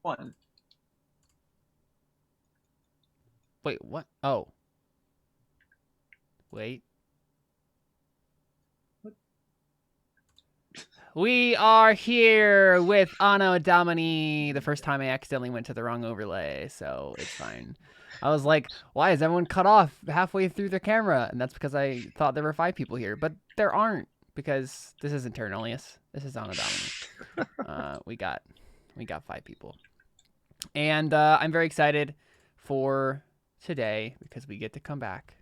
one. Wait, what? Oh. Wait. What? We are here with Anno Domini. The first time I accidentally went to the wrong overlay, so it's fine. I was like, why is everyone cut off halfway through the camera? And that's because I thought there were 5 people here, but there aren't, because this isn't Ternolius. This is Anno Domini. We got 5 people. And I'm very excited for today because we get to come back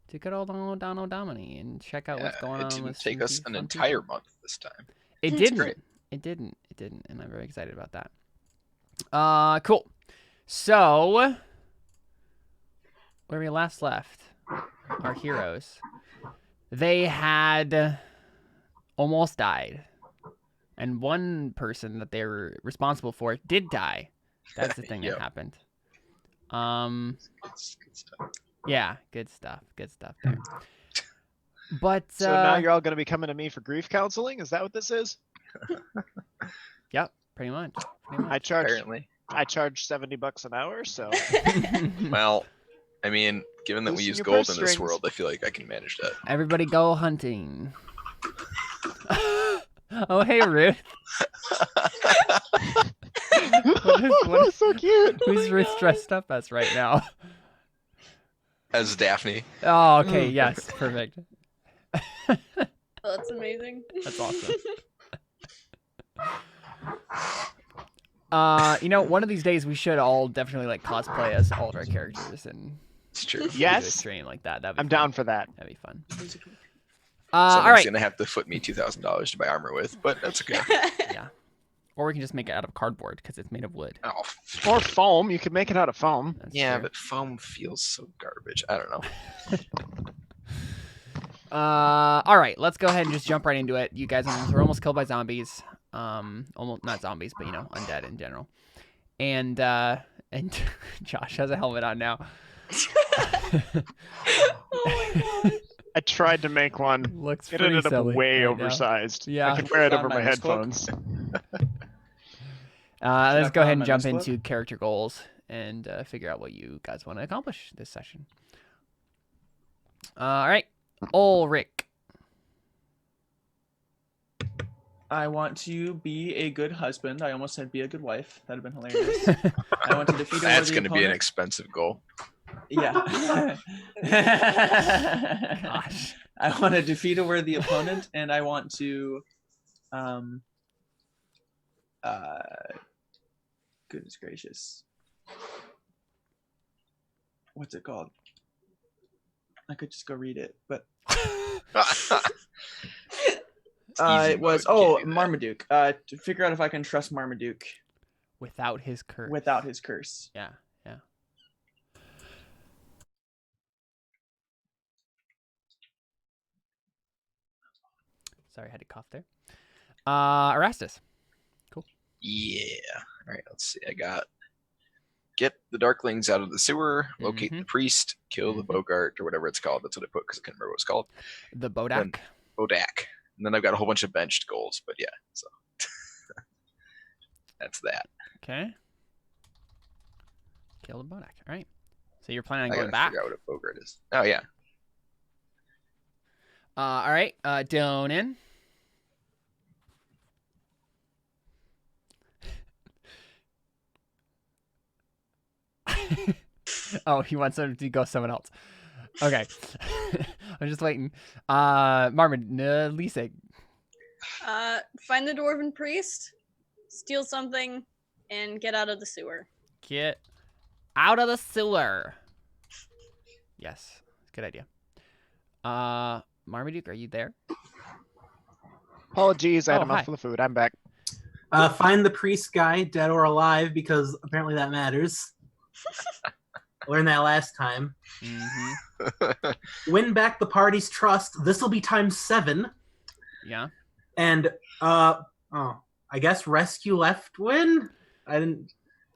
to good old Anno Domini and check out what's going on. It didn't with take us an entire month this time. It didn't. It didn't, and I'm very excited about that. Cool. So, where we last left, our heroes, they had almost died, and one person that they were responsible for did die. That's the thing that happened. Good stuff. Yeah, good stuff there. But so now you're all going to be coming to me for grief counseling? Is that what this is? Yep, pretty much. I charge Apparently. $70 an hour, so. Well, I mean, given that we Loosen use your gold purse in this strings. world, I feel like I can manage that. Everybody go hunting. Oh, hey, Ruth. What is so cute. Who's Ruth dressed up as right now? As Daphne. Oh, okay, yes, perfect. Oh, that's amazing. That's awesome. One of these days we should all definitely like cosplay as all of our characters and It's true. do a Yes. stream like that. I'm down for that. That'd be fun. Someone's All right. gonna have to foot me $2,000 to buy armor with, but that's okay. Yeah. Or we can just make it out of cardboard because it's made of wood. Oh, Or foam. You could make it out of foam. That's yeah, true. but foam feels so garbage. I don't know. All right, let's go ahead and just jump right into it. You guys are almost killed by zombies. Almost not zombies, but undead in general. And Josh has a helmet on now. Oh my gosh. I tried to make one. Looks It pretty ended up silly way right now. oversized. Yeah. I can wear it Found over my my misquote. headphones. Let's go ahead and my jump misquote? into character goals and figure out what you guys want to accomplish this session. All right, Ulrich. I want to be a good husband. I almost said be a good wife. That'd have been hilarious. I want to defeat a That's worthy gonna be an opponent. expensive goal. Yeah. Gosh. I want to defeat a worthy opponent, and I want to, goodness gracious, what's it called? I could just go read it, but easy it was mode, you can't do that. Marmaduke. To figure out if I can trust Marmaduke Without his curse. without his curse. Yeah. Sorry, I had to cough there. Erastus. Yeah. All right, let's see. I got get the Darklings out of the sewer, locate the priest, kill the Bogart or whatever it's called. That's what I put because I couldn't remember what it's called. The Bodak. Bodak. And then I've got a whole bunch of benched goals, but yeah, so that's that. Okay. Kill the Bodak. All right. So you're planning on I going gotta back? figure out what a Bogart is. Oh yeah. All right. Donan. Oh, he wants him to go someone else. Okay. I'm just waiting. Marmon, Lisa. Find the dwarven priest, steal something, and get out of the sewer. Get out of the sewer. Yes. Good idea. Marmaduke, are you there? Apologies, I had Oh, a hi. mouthful of food. I'm back. Find the priest guy, dead or alive, because apparently that matters. Learned that last time. Mm-hmm. Win back the party's trust. This will be times 7. Yeah. And I guess rescue Leftwin. I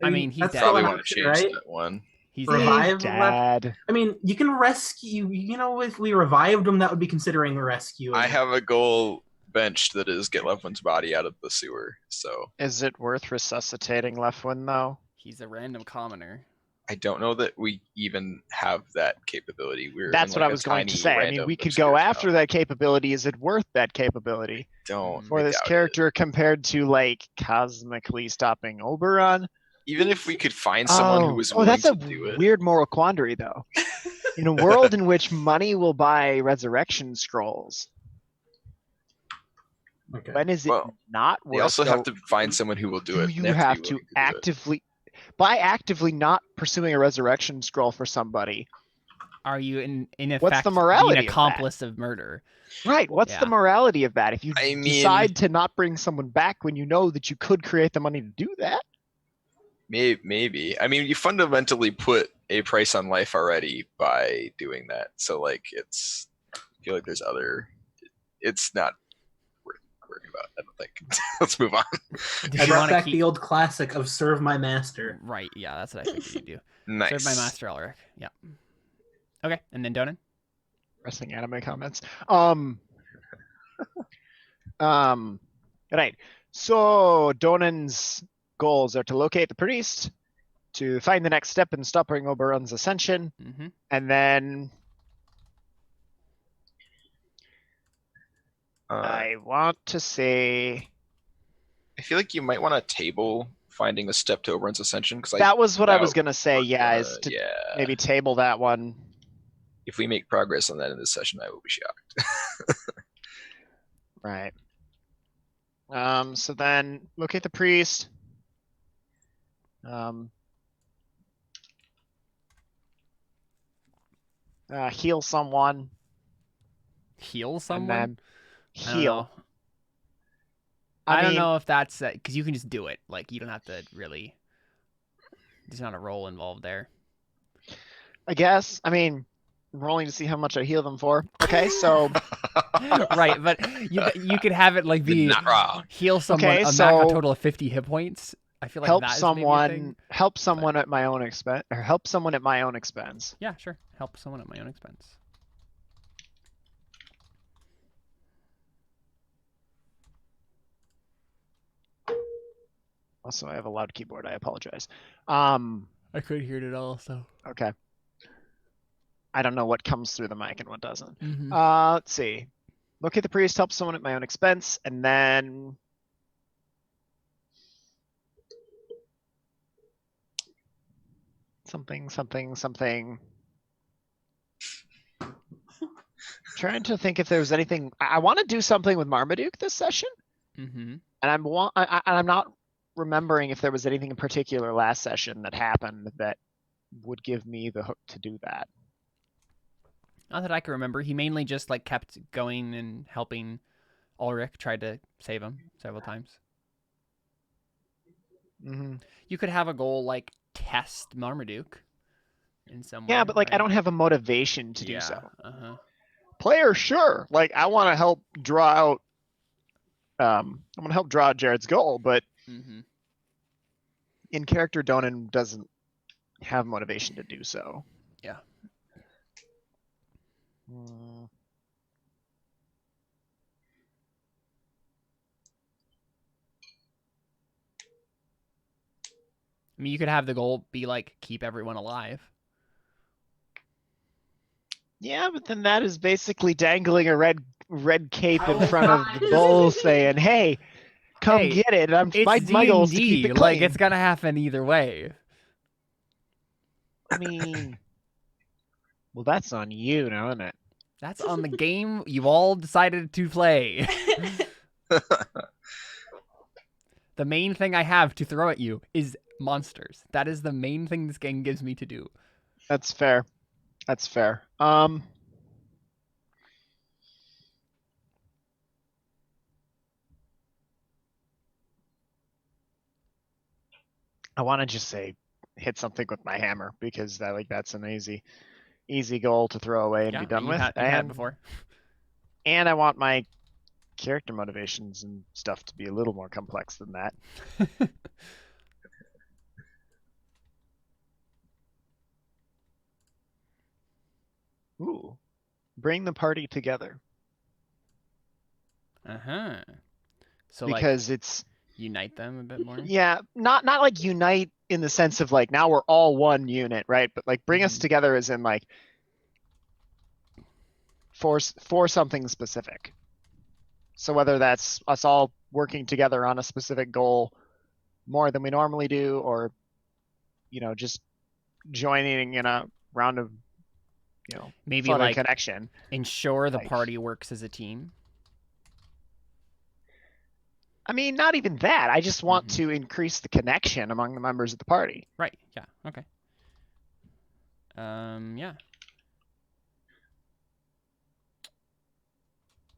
mean, he's that's dead. still Probably an want to option, change right? that one. He's Revive dead. Dad. I mean, you can rescue. If we revived him, that would be considering a rescue. I have a goal bench that is get Lefwin's body out of the sewer. So Is it worth resuscitating Lefwin though? He's a random commoner. I don't know that we even have that capability. We're That's in, what like, I a was going to tiny say. I mean, random we could obscure go town. after that capability. Is it worth that capability Don't. for I this doubt it. character compared to like cosmically stopping Oberon? Even if we could find someone who was willing that's to a do it. weird moral quandary, though. In a world in which money will buy resurrection scrolls, Okay. when is it Well, not We worth? also so have to find someone who will do it. do you They have be to willing do it. actively, by actively not pursuing a resurrection scroll for somebody? Are you in What's effect the morality being of that? accomplice of murder? Right. What's the Yeah. morality of that? If you I mean- decide to not bring someone back when you know that you could create the money to do that, Maybe. I mean, you fundamentally put a price on life already by doing that. So, like, it's. I feel like there's other. It's not worth worrying about. I don't think. Let's move on. Did I you brought want to back keep? the old classic of serve my master. Right. Yeah, that's what I figured you'd do. Nice. Serve my master, Elric. Yeah. Okay, and then Donan. wrestling anime comments. Right. So Donan's goals are to locate the priest, to find the next step in stopping Oberon's ascension, Mm-hmm. and then I I want to say feel like you might want to table finding a step to Oberon's ascension because that was what I was that gonna say. Yeah, is to yeah. maybe table that one. If we make progress on that in this session, I will be shocked. Right. So then locate the priest. Heal someone, Heal and someone. then I don't heal. know. I don't mean, know if that's because you can just do it. Like you don't have to really. There's not a role involved there. I guess. I mean, I'm rolling to see how much I heal them for. Okay, so Right, but you could have it like be Not wrong. heal someone Okay, a so total of 50 hit points. I feel like help that is maybe a thing. someone at my own expense, or help someone at my own expense. Yeah, sure. Help someone at my own expense. Also, I have a loud keyboard. I apologize. I could hear it all. So. Okay. I don't know what comes through the mic and what doesn't. Mm-hmm. Let's see. Locate the priest, help someone at my own expense, and then something. Trying to think if there was anything. I want to do something with Marmaduke this session, Mm-hmm. and I'm not remembering if there was anything in particular last session that happened that would give me the hook to do that. Not that I can remember. He mainly just like kept going and helping Ulrich, tried to save him several times. Mm-hmm. You could have a goal like test Marmaduke in some way. Yeah, but like I right? don't have a motivation to do Yeah, so. Uh-huh. Player, sure. Like I want to help draw out. I'm gonna help draw out Jared's goal, but Mm-hmm. in character, Donan doesn't have motivation to do so. Yeah. I mean, you could have the goal be like keep everyone alive. Yeah, but then that is basically dangling a red cape in front of the bull, saying, "Hey, come Hey, get it." And It's my goal is to keep D&D. it Like clean. it's gonna happen either way. I mean, well, that's on you now, isn't it? That's on the game you all decided to play. The main thing I have to throw at you is monsters. That is the main thing this game gives me to do. That's fair. That's fair. I want to just say hit something with my hammer because that's an easy goal to throw away and Yeah, be done you with. had it before. And I want my character motivations and stuff to be a little more complex than that. Ooh. Bring the party together. So because like it's unite them a bit more. yeah, not like unite in the sense of like now we're all one unit, right? But like bring us Mhm. together as in like for something specific. So whether that's us all working together on a specific goal more than we normally do, or just joining in a round of Maybe fun and like connection. ensure the Like- party works as a team. I mean, not even that. I just want Mhm. to increase the connection among the members of the party. Right. Yeah. Okay. Yeah.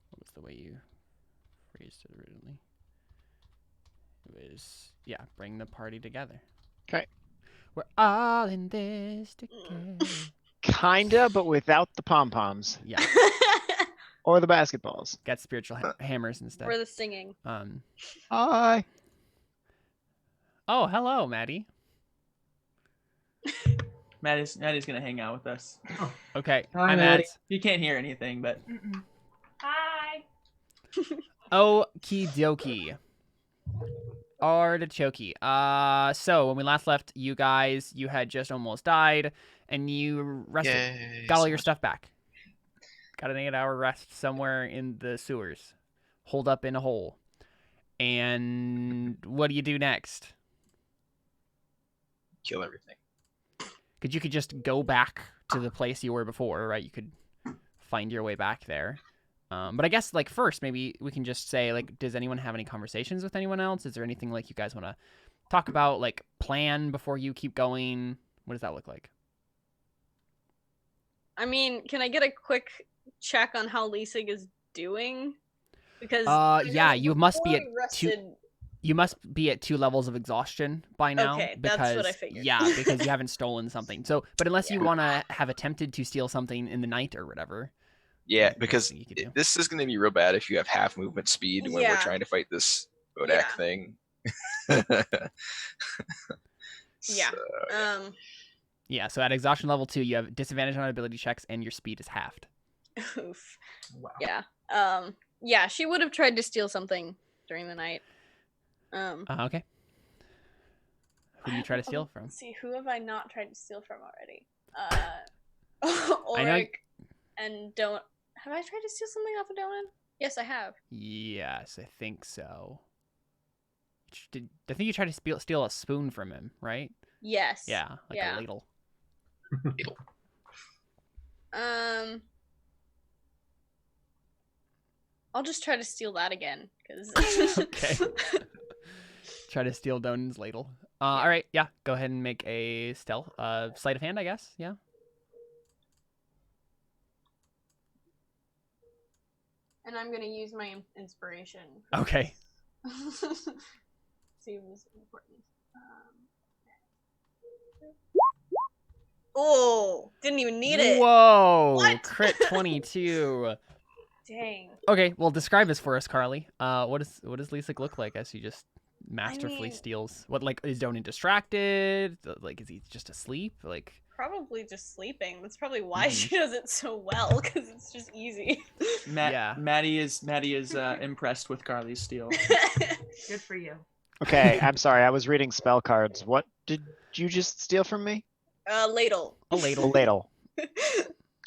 What was the way you phrased it originally? It was, yeah, bring the party together. 'Kay. We're all in this together. Kinda, but without the pom-poms Yeah. or the basketballs. Got spiritual hammers instead. For the singing. Hi. Oh, hello, Maddie. Maddie's gonna hang out with us. Okay. Hi, I'm Maddie. at You can't hear anything, but Hi. Okie dokie. Artichoke. So when we last left you guys, you had just almost died, and you rested. Yay, Got all so your much- stuff back. Got an 8-hour rest somewhere in the sewers. Holed up in a hole. And what do you do next? Kill everything. Because you could just go back to the place you were before, right? You could find your way back there. But I guess, like, first, maybe we can just say, like, does anyone have any conversations with anyone else? Is there anything, like, you guys want to talk about, like, plan before you keep going? What does that look like? I mean, can I get a quick check on how Leasig is doing? Because Yeah, you must be before at he rested, You must be at 2 levels of exhaustion by now. Okay, because, that's what I figured. Yeah, because you haven't stolen something. So, but unless you Yeah. want to have attempted to steal something in the night or whatever. Yeah, That's because what you could do. this is going to be real bad if you have half movement speed when we're Yeah. trying to fight this Bodak Yeah. thing. Yeah. So, Yeah, so at exhaustion level 2, you have disadvantage on ability checks and your speed is halved. Oof. Wow. Yeah. Yeah, she would have tried to steal something during the night. Okay. Who do you try to steal from? Let's see, who have I not tried to steal from already? I know- Ulrich and don't. Have I tried to steal something off of Donan? Yes, I have. Yes, I think so. I think you tried to steal a spoon from him, right? Yes. Yeah, like Yeah. a ladle. I'll just try to steal that again, because. Okay. Try to steal Donan's ladle. All right, yeah. Go ahead and make a stealth, sleight of hand, I guess. Yeah. And I'm gonna use my inspiration. Okay. Seems important. Oh, didn't even need it. Whoa! What? Crit 22. Dang. Okay, well, describe this for us, Carly. What does Lisa look like as she just masterfully mean- steals? What, like, is Donan distracted? Like, is he just asleep? Like, Probably just sleeping. That's probably why Mhm. she does it so well, because it's just easy. Yeah. Maddie is impressed with Carly's steal. Good for you. Okay, I'm sorry. I was reading spell cards. What did you just steal from me? Ladle. a A ladle. ladle.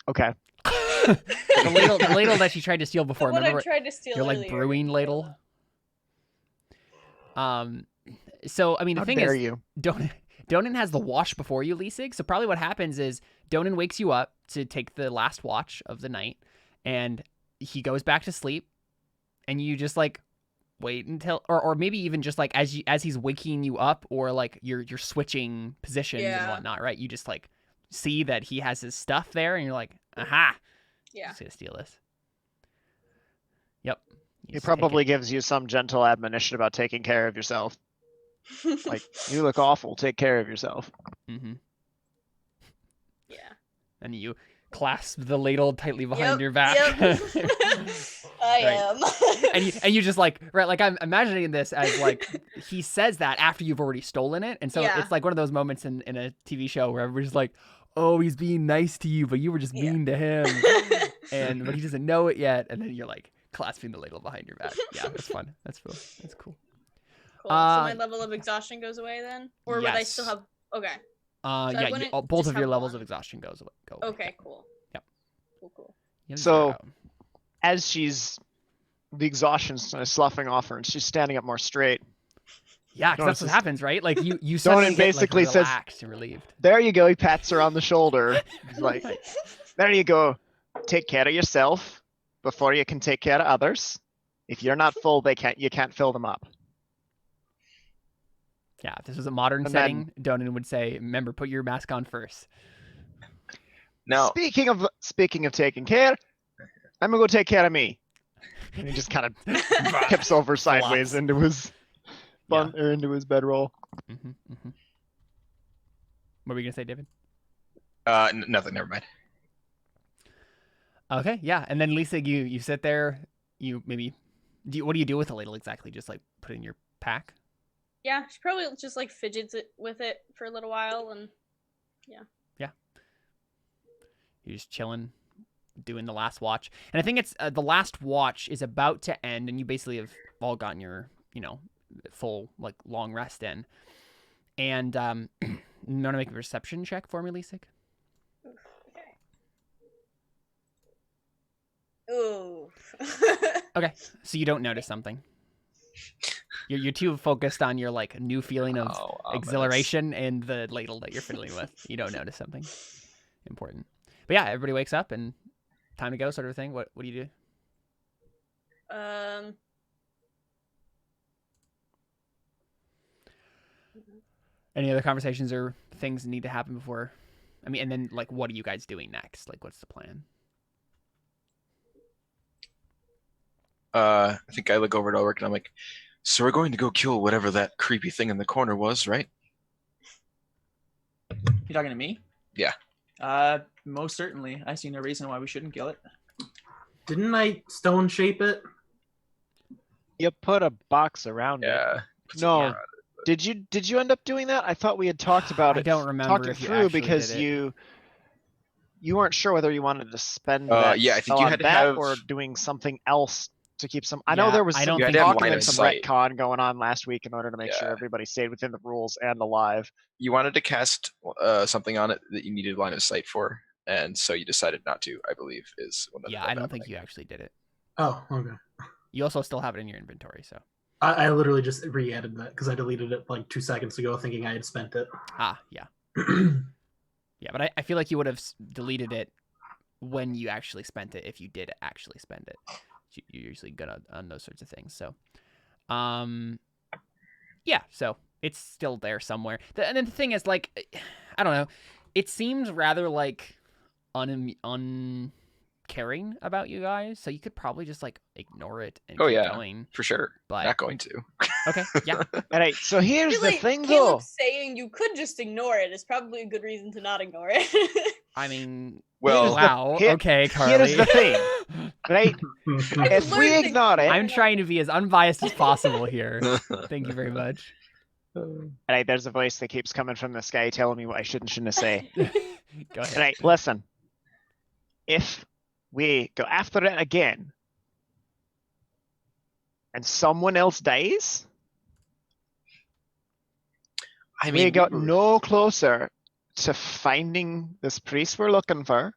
Okay. the ladle that she tried to steal before. The one I Remember, tried to steal your, like, earlier. brewing ladle. So, I mean, the How thing dare is, you? Donan has the watch before you, Leasig. So probably what happens is Donan wakes you up to take the last watch of the night, and he goes back to sleep, and you just, like, wait until, or maybe even just, like, as he's waking you up, or, like, you're switching positions and Yeah. whatnot, right? You just, like, see that he has his stuff there, and you're like, aha, Yeah. just gonna steal this. Yep. You He just take probably gives you some gentle admonition about taking care of yourself. Like, you look awful. Take care of yourself. it. Mm-hmm. Yeah. And you clasp the ladle tightly behind Yep, your back. yep. I am. and you just, like, right, like, I'm imagining this as, like, he says that after you've already stolen it, and so Yeah. it's like one of those moments in a TV show where everybody's like, oh, he's being nice to you, but you were just Yeah. mean to him, but he doesn't know it yet, and then you're like clasping the ladle behind your back. Yeah, that's fun. That's cool. That's cool. Cool. So my level of exhaustion goes away then, or would I still yes. have? Okay. Yeah, both just of your have levels one. of exhaustion goes away. Okay. Cool. Yep. Cool. You have So- 0. As the exhaustion's sloughing off her, and she's standing up more straight. Yeah, because that's what Notices- happens, right? Like you suddenly get basically like, says- relaxed and relieved. There you go. He pats her on the shoulder. He's like, there you go. Take care of yourself before you can take care of others. If you're not full, you can't fill them up. Yeah, if this was a modern And setting, Donan would say, "Remember, put your mask on first." Now, Speaking of taking care, I'm gonna go take care of me. And he just kind of tips over sideways into his or into his bedroll. Mm-hmm, mm-hmm. What were you gonna say, David? nothing. Never mind. Okay, yeah, and then Lisa, you sit there. You maybe what do you do with the ladle exactly? Just like put it in your pack? Yeah, she probably just like fidgets with it for a little while, and You're just chilling, doing the last watch, and I think it's the last watch is about to end, and you basically have all gotten your full like long rest in, and you want to make a perception check for me, Lisa? ooh. Okay, so you don't notice something. You're too focused on your like new feeling of exhilaration and the ladle that you're fiddling with. You don't notice something important. But yeah, everybody wakes up and time to go, sort of thing. What do you do? Any other conversations or things that need to happen before? I mean, and then like, what are you guys doing next? Like, what's the plan? I think I look over at Ulrich and I'm like, so we're going to go kill whatever that creepy thing in the corner was, right? You talking to me? Yeah. Most certainly. I see no reason why we shouldn't kill it. Didn't I stone shape it? You put a box around it. Yeah. No. Did you end up doing that? I thought we had talked about it. I don't remember Talked it if you through actually because did it. you weren't sure whether you wanted to spend that yeah, I think you on had to that have- or doing something else to keep some. I know Yeah, there was I some don't You had think to have talking line and of some sight. retcon going on last week in order to make sure Yeah. everybody stayed within the rules and alive. You wanted to cast something on it that you needed line of sight for, and so you decided not to, I believe, is what Yeah, I don't think you actually did it. Oh, okay. You also still have it in your inventory, so. I literally just re-added that because I deleted it like 2 seconds ago thinking I had spent it. Yeah. Yeah, but I feel like you would have deleted it when you actually spent it if you did actually spend it. You're usually good on those sorts of things. So, yeah, so it's still there somewhere. And then the thing is, like, I don't know. It seems rather like uncaring about you guys, so you could probably just like ignore it and keep going. For sure. But Not going to. okay, yeah. All right, so here's Really, the thing, Caleb though. saying you could just ignore it is probably a good reason to not ignore it. I mean, Well, wow. here- Okay, Carly. Here's the thing, right? I If we learned ignore it, I'm trying to be as unbiased as possible here. Thank you very much. right? There's a voice that keeps coming from the sky telling me what I shouldn't say. Go ahead. Right, listen. If we go after it again, and someone else dies, I mean, we got no closer to finding this priest we're looking for.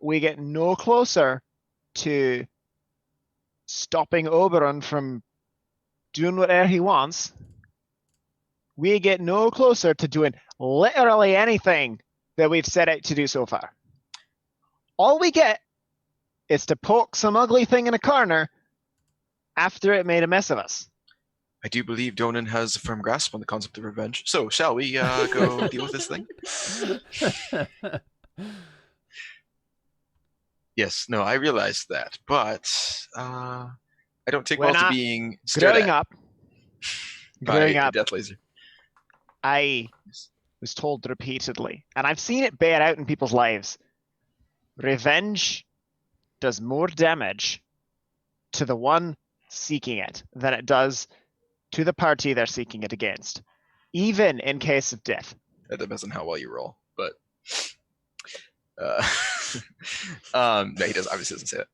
We get no closer to stopping Oberon from doing whatever he wants. We get no closer to doing literally anything that we've set out to do so far. All we get is to poke some ugly thing in a corner after it made a mess of us. I do believe Donan has a firm grasp on the concept of revenge. So, shall we go deal with this thing? Yes, no, I realize that, but I don't take When well to I- being stared Growing at up, by growing a up, death laser. I was told repeatedly, and I've seen it bear out in people's lives, revenge does more damage to the one seeking it than it does to the party they're seeking it against, even in case of death. That depends on how well you roll, but no, he does obviously doesn't say it.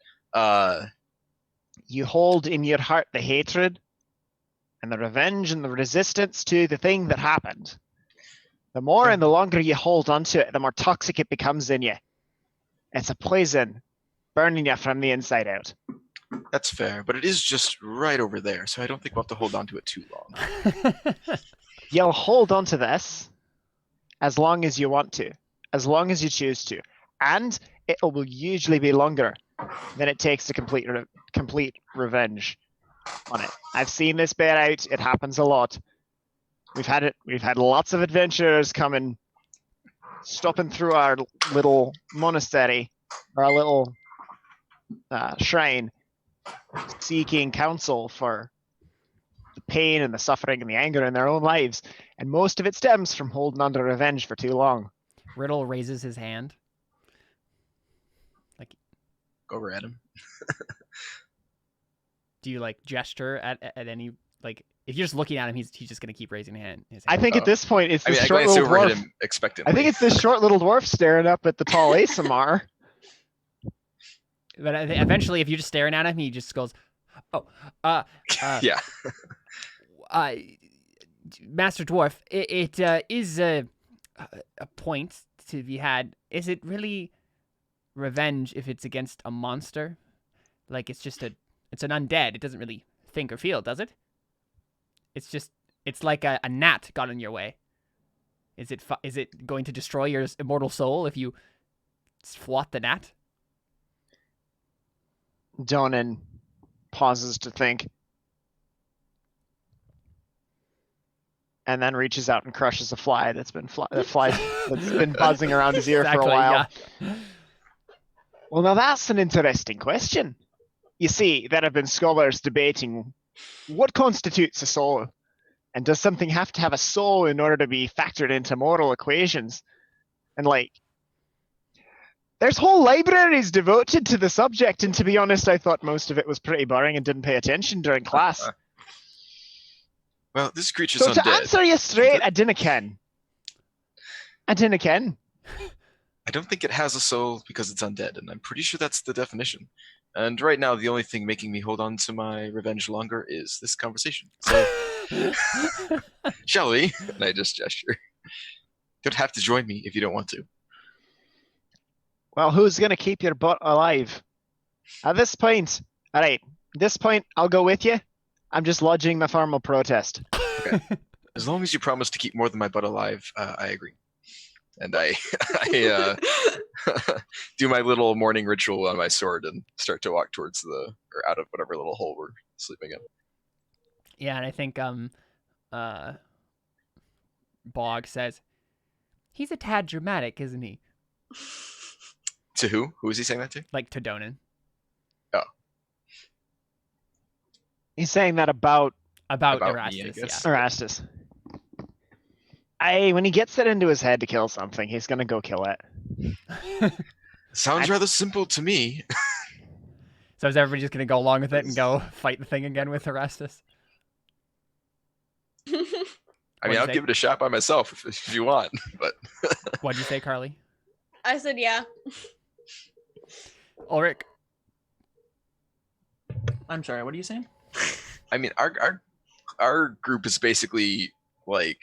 you hold in your heart the hatred and the revenge and the resistance to the thing that happened. The more and the longer you hold onto it, the more toxic it becomes in you. It's a poison, burning you from the inside out. That's fair, but it is just right over there, so I don't think we'll have to hold on to it too long. You'll hold onto this as long as you want to, as long as you choose to. And it will usually be longer than it takes to complete revenge on it. I've seen this bear out. It happens a lot. We've had lots of adventurers coming, stopping through our little monastery, or our little shrine, seeking counsel for the pain and the suffering and the anger in their own lives. And most of it stems from holding on to revenge for too long. Riddle raises his hand. Go over at him. Do you like gesture at any like if you're just looking at him, he's just gonna keep raising his hand. I think at this point it's I this mean, I short glance little over at dwarf. him expectantly. I think it's this short little dwarf staring up at the tall Asamar. But I think eventually, if you're just staring at him, he just goes, "Oh, yeah. Master Dwarf, it is a point to be had. Is it really revenge if it's against a monster? Like it's an undead. It doesn't really think or feel, does it? It's like a gnat got in your way. Is it going to destroy your immortal soul if you swat the gnat?" Donan pauses to think, and then reaches out and crushes a fly that's been buzzing around his ear for a Exactly, while. yeah. Well, now that's an interesting question. You see, there have been scholars debating what constitutes a soul, and does something have to have a soul in order to be factored into moral equations? And there's whole libraries devoted to the subject, and to be honest, I thought most of it was pretty boring and didn't pay attention during class. Well, this creature's So to undead. answer you straight, I dinna ken. I don't think it has a soul because it's undead, and I'm pretty sure that's the definition. And right now, the only thing making me hold on to my revenge longer is this conversation. So, shall we? And I just gesture. You don't have to join me if you don't want to. Well, who's going to keep your butt alive? At this point, alright, I'll go with you. I'm just lodging my formal protest. Okay. As long as you promise to keep more than my butt alive, I agree. And I do my little morning ritual on my sword and start to walk towards or out of whatever little hole we're sleeping in. Yeah, and I think Bog says, "He's a tad dramatic, isn't he?" To who? Who is he saying that to? Like to Donan. Oh. He's saying that about About me, I Erastus, guess. yeah. Erastus. When he gets it into his head to kill something, he's going to go kill it. Sounds rather simple to me. So is everybody just gonna go along with it and go fight the thing again with Erastus? I mean, What'd I'll you give it a shot by myself if you want, but What'd you say, Carly? I said yeah. Ulrich? I'm sorry, what are you saying? I mean, our group is basically like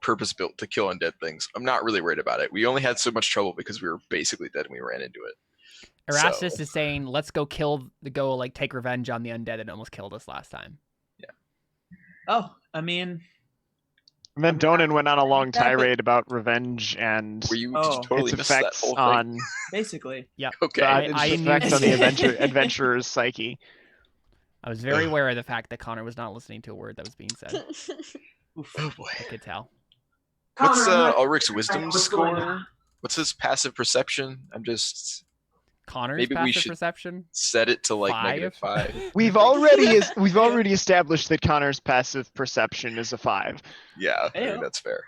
purpose built to kill undead things. I'm not really worried about it. We only had so much trouble because we were basically dead and we ran into it. Erastus is saying, let's go take revenge on the undead that almost killed us last time. Oh, I mean, And then Donan went on a long That would- tirade about revenge and Were you Oh. just totally its missed that effects whole thing? on basically. Okay. its effects on the adventurer's psyche. I was very aware of the fact that Connor was not listening to a word that was being said. Oof. Oh boy. I could tell. What's Connor, I'm not- Ulrich's wisdom What's going score? on? What's his passive perception? I'm just Connor's Maybe we passive should- perception? set it to like Five? -5. We've already established that Connor's passive perception is a 5. Yeah, I think Ew. that's fair.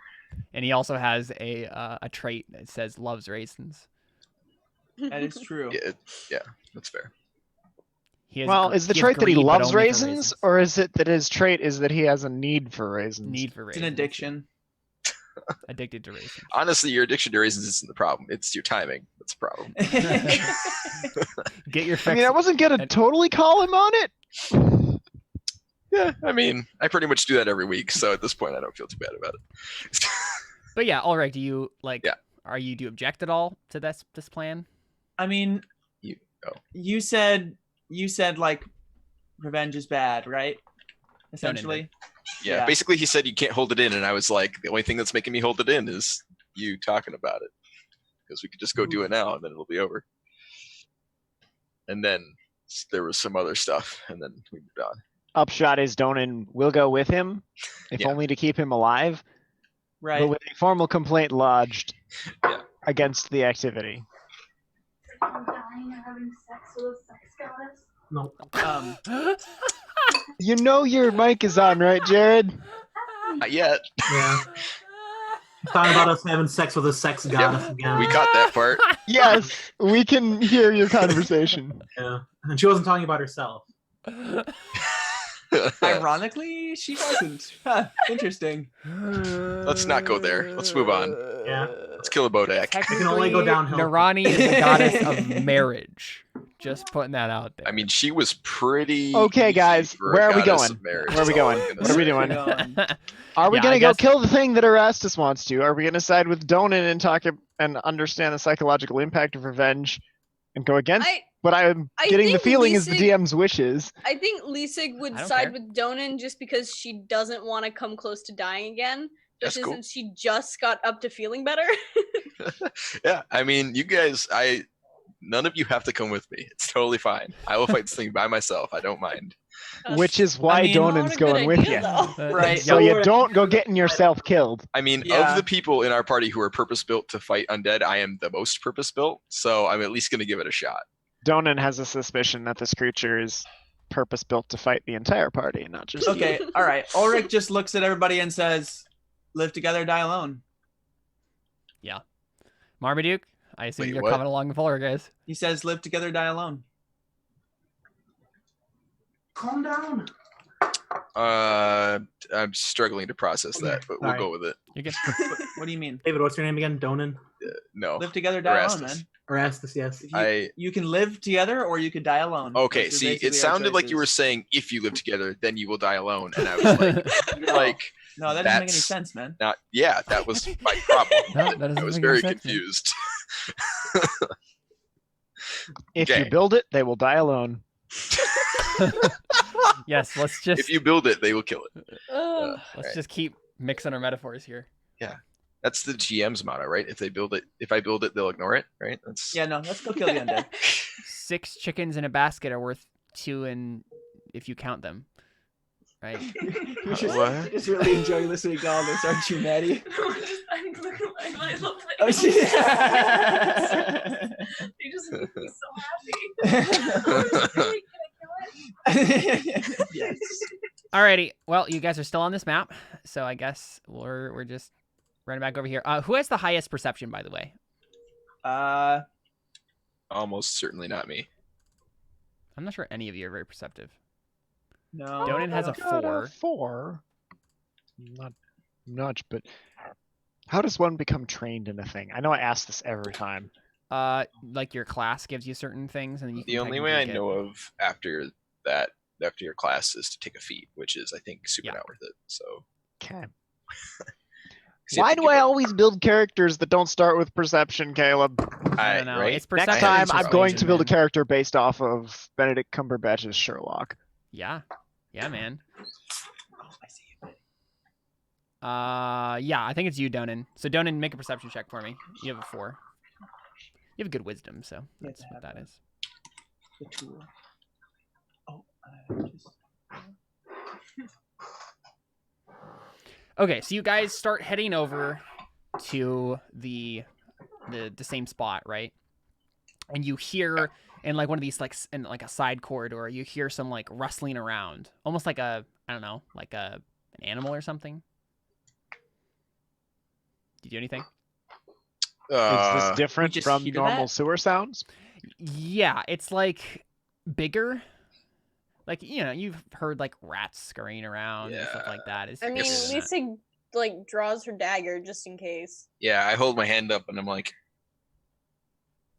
And he also has a trait that says loves raisins. That is true. Yeah, that's fair. He has Well, gr- is the he has trait that he greed, but loves only for raisins, or is it that his trait is that he has a need for raisins? need for It's raisins? an addiction. Addicted to raisins. Honestly, your addiction to raisins isn't the problem. It's your timing that's the problem. Get your fix. I mean, I wasn't gonna and- totally call him on it, Yeah, I mean, I pretty much do that every week, so at this point, I don't feel too bad about it. But yeah, Ulrich, do you Yeah. do you object at all to this plan? I mean, you said like revenge is bad, right? Essentially. Yeah, basically, he said you can't hold it in, and I was like, the only thing that's making me hold it in is you talking about it, because we could just go do it now, and then it'll be over. And then there was some other stuff, and then we moved on. Upshot is Donan will go with him, if Yeah. only to keep him alive, Right. but with a formal complaint lodged Yeah. against the activity. I'm dying of having sex with a sex goddess. No. You know your mic is on, right, Jared? Not yet. Yeah. He's talking about us having sex with a sex goddess again. We caught that part. Yes, we can hear your conversation. Yeah. And she wasn't talking about herself. Ironically, she wasn't. Huh, interesting. Let's not go there. Let's move on. Yeah. Let's kill a Bodak. It can only go downhill. Narani is the goddess of marriage. Just putting that out there. I mean, she was pretty. Okay, easy guys, for a where are we goddess going? of marriage, Where are we is all I'm going? gonna What are we say. doing? Um, Are we Yeah, gonna I go guess- kill the thing that Erastus wants to? Are we gonna side with Donan and talk and understand the psychological impact of revenge and go against what I'm I getting the think feeling is the Lisig- DM's wishes? I think Lisig would I don't side care. with Donan just because she doesn't want to come close to dying again. That's Especially cool. since she just got up to feeling better. Yeah, I mean, you guys, none of you have to come with me. It's totally fine. I will fight this thing by myself. I don't mind. Which is why mean- Donan's Not a good going with idea, you. though. Right. So Yeah. you don't go getting yourself killed. I mean, Yeah. of the people in our party who are purpose built to fight undead, I am the most purpose built. So I'm at least going to give it a shot. Donan has a suspicion that this creature is purpose built to fight the entire party, not just you. Okay, all right. Ulrich just looks at everybody and says, "Live together, die alone." Marmaduke, I assume Wait, you're what? coming along with Ulrich, guys. He says, "Live together, die alone." Calm down. I'm struggling to process that, but we'll Sorry. go with it. You're good. What do you mean? David, what's your name again? Donan? No. Live together, die alone, Erastus. man. Erastus, yes. If you can live together or you could die alone. Okay, Those are see, it basically our sounded like you were choices. saying if you live together, then you will die alone, and I was like, No. like, No, that doesn't make any that's sense, man. not. Yeah, that was my problem. No, that doesn't I was make very any sense, man. confused. If Okay. you build it, they will die alone. Yes, let's just If you build it, they will kill it. Ugh. let's Alright. just keep mixing our metaphors here. That's the GM's motto, right? If I build it, they'll ignore it, right? That's Yeah, no, let's go kill the undead. 6 chickens in a basket are worth 2 if you count them. Right? You're just, What? you're just really enjoying listening to all this, aren't you, Maddie? No, I'm just looking at my little thing. Oh, she... They just make me so happy. Yes. Alrighty. Well, you guys are still on this map, so I guess we're just running back over here. Who has the highest perception, by the way? almost certainly not me. I'm not sure any of you are very perceptive. No. Donan has a Got 4. 4. Not much, but how does one become trained in a thing? I know I ask this every time. Like your class gives you certain things, and then you can The only way I technically know of after your class is to take a feat, which is I think super Yeah. not worth it. So Okay. see, Why think do I about- always build characters that don't start with perception, Caleb? I don't know. right? It's perception. Next time, and I'm going to persuasion, build a man. character based off of Benedict Cumberbatch's Sherlock. Yeah. Yeah, man. Oh, I see it. Yeah, I think it's you, Donan. So Donan, make a perception check for me. You have a 4. You have a good wisdom, so Let's that's what have that is. the tool. Oh, just... Okay, so you guys start heading over to the same spot, right? And you hear in like one of these in like a side corridor, you hear some like rustling around, almost like I don't know, like an animal or something. Did you do anything? Is this different just from hear normal that? sewer sounds? Yeah, it's like bigger. Like, you know, you've heard like rats scurrying around and stuff like that. It's I mean, Yes. Lisa like draws her dagger just in case. Yeah, I hold my hand up and I'm like,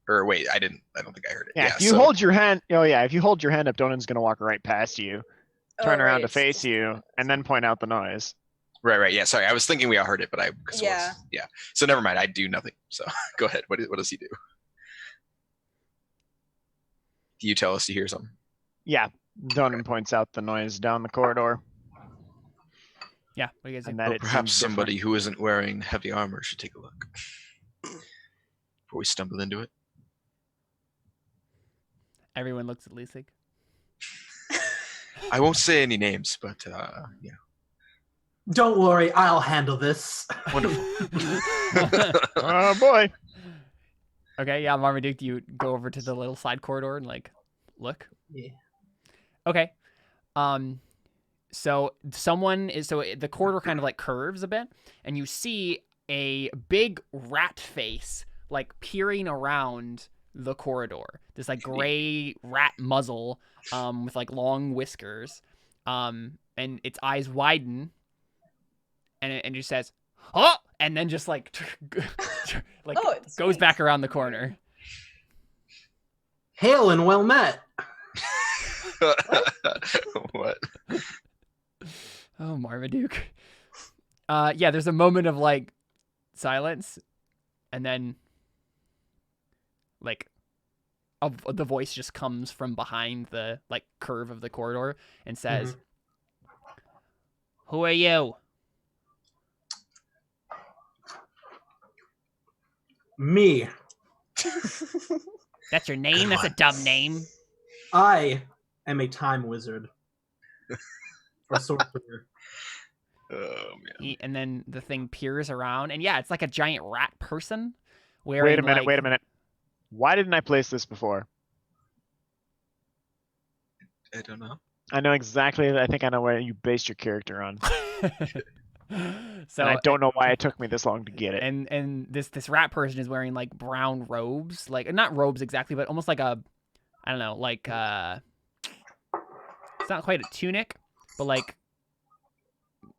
Or wait, I didn't. I don't think I heard it. Yeah, if you hold your hand, if you hold your hand up, Donan's gonna walk right past you, turn around to face you, and then point out the noise. Right. Yeah. Sorry, I was thinking we all heard it, but Yeah. Yeah. So never mind. I do nothing. So go ahead. What does he do? Do you tell us to hear something? Yeah, Donan points out the noise down the corridor. Yeah, what do you guys And do? that Or it perhaps seems somebody different. who isn't wearing heavy armor should take a look before we stumble into it. Everyone looks at Lusig. I won't say any names, but yeah, Don't worry, I'll handle this. wonderful. Oh boy. Okay, yeah, Marmaduke, do you go over to the little side corridor and like look? Yeah. Okay. So the corridor kind of like curves a bit, and you see a big rat face like peering around the corridor. This like gray rat muzzle, with like long whiskers, and its eyes widen, and it just says, "Oh!" and then just like goes back around the corner. Hail and well met. What? Oh, Marmaduke. Yeah, there's a moment of like silence, and then like the voice just comes from behind the like curve of the corridor and says, "Who are you?" Me. That's your name? That's a dumb name. I am a time wizard. Or sorcerer. Oh man. And then the thing peers around, and yeah, it's like a giant rat person. Wearing, Wait a minute. Why didn't I place this before? I don't know. I know exactly. I think I know where you based your character on. So And I don't know why it took me this long to get it. And this rat person is wearing like brown robes, like not robes exactly, but almost like a, I don't know, like it's not quite a tunic, but like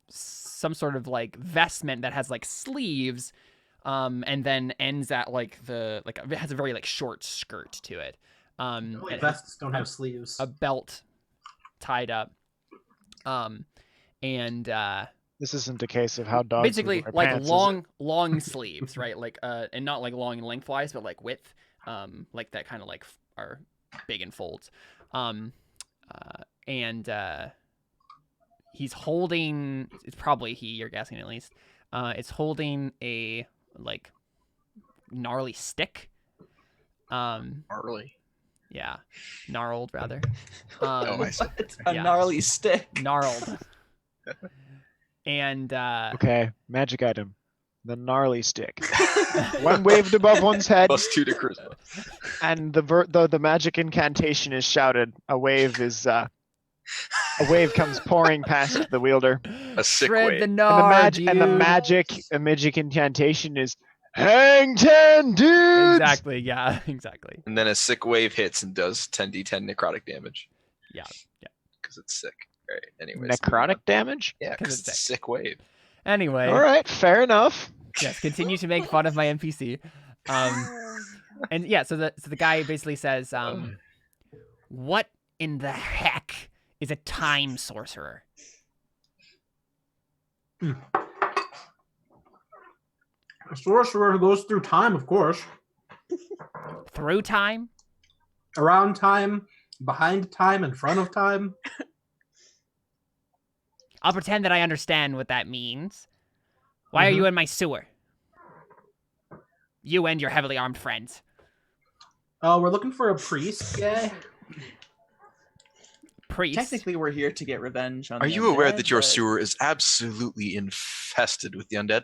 some sort of like vestment that has like sleeves, and then ends at like it has a very like short skirt to it. It has Vests don't have sleeves. a belt tied up, and This isn't a case of how dogs basically would wear like pants, is it? long sleeves, right? Like and not like long lengthwise, but like width, like that kind of like are big in folds, and he's holding. It's probably he. You're guessing at least. It's holding a like gnarly stick. Gnarly. Yeah, gnarled rather. Oh, I see. A Yeah. gnarly stick. Gnarled. And Okay, magic item. The gnarly stick. One waved above one's head, +2 to charisma. and the magic incantation is shouted. A wave comes pouring past the wielder. A sick shred wave. the And gnar, the magic incantation is hang 10 dudes. Exactly. Yeah. Exactly. And then a sick wave hits and does 10d10 necrotic damage. Yeah. Because it's sick. All right. Anyways. Necrotic damage. Yeah, 'Cause because it's it's a sick wave. Anyway. All right, fair enough. Yes. Continue to make fun of my NPC. And yeah. So the guy basically says, "What in the heck is a time sorcerer?" A sorcerer who goes through time, of course. Through time? Around time, behind time, in front of time. I'll pretend that I understand what that means. Why are you in my sewer? You and your heavily armed friends. We're looking for a priest guy. Priest. Technically, we're here to get revenge on. Are the you aware undead, that your but- sewer is absolutely infested with the undead?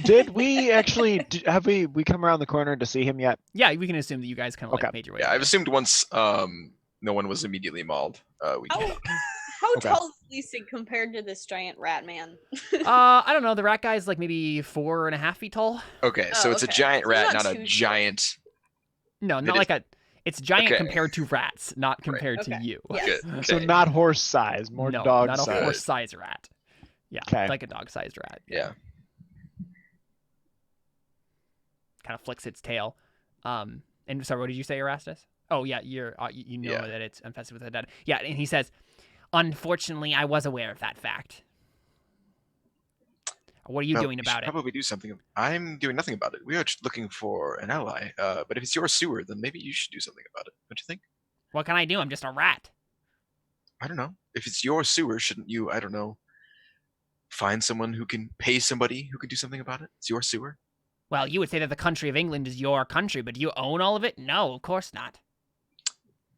Did we actually have we come around the corner to see him yet? Yeah, we can assume that you guys kind of like Okay. made your way. Yeah, there. I've assumed once no one was immediately mauled. We came up. How Okay. tall is Lusig compared to this giant rat man? I don't know. The rat guy's like maybe 4.5 feet tall. Okay, so Oh, it's a okay. giant So rat, not not a too giant. No, It not is- like a. It's giant Okay. compared to rats, not compared to Okay. you. Yes. Good. So Okay. not horse size, more no, dog not size. a horse size rat. Yeah, Okay. like a dog sized rat. Yeah. Kind of flicks its tail. And sorry, what did you say, Erastus? Oh yeah, you know Yeah. that it's infested with the dead. Yeah, and he says, unfortunately, I was aware of that fact. What are you Well, doing we about should it? probably do something. I'm doing nothing about it. We are just looking for an ally. But if it's your sewer, then maybe you should do something about it. Don't you think? What can I do? I'm just a rat. I don't know. If it's your sewer, shouldn't you? I don't know. Find someone who can pay somebody who can do something about it. It's your sewer. Well, you would say that the country of England is your country, but do you own all of it? No, of course not.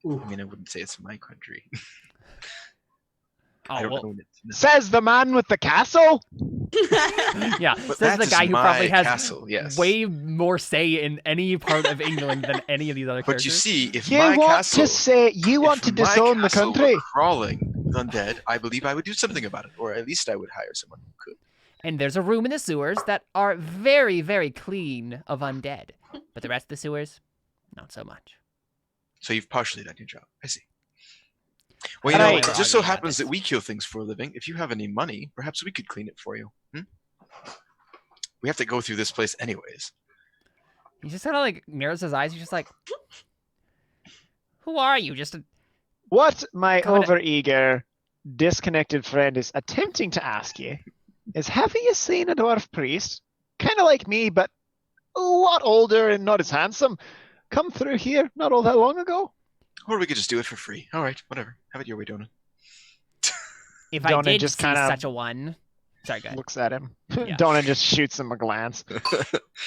I mean, I wouldn't say it's my country. Oh, I don't well, own it. No. Says the man with the castle. yeah. But Says that the is guy who my probably has castle, yes. way more say in any part of England than any of these other But characters. you see, if You my want castle, to say you want if to my disown the castle were country? crawling with undead, I believe I would do something about it, or at least I would hire someone who could. And there's a room in the sewers that are very, very clean of undead. But the rest of the sewers, not so much. So you've partially done your job. I see. Well, you know, Alright. it just so Arguing about happens this. that we kill things for a living. If you have any money, perhaps we could clean it for you. We have to go through this place anyways. He just kind of like narrows his eyes. He's just like, who are you? Just a... What my Coming- overeager, disconnected friend is attempting to ask you is, have you seen a dwarf priest, kind of like me, but a lot older and not as handsome, come through here not all that long ago? Or we could just do it for free. All right, whatever. Have it your way, Donut. If I Donna did just see kinda such a one... Sorry, go ahead. Looks at him. Yeah. Donna just shoots him a glance.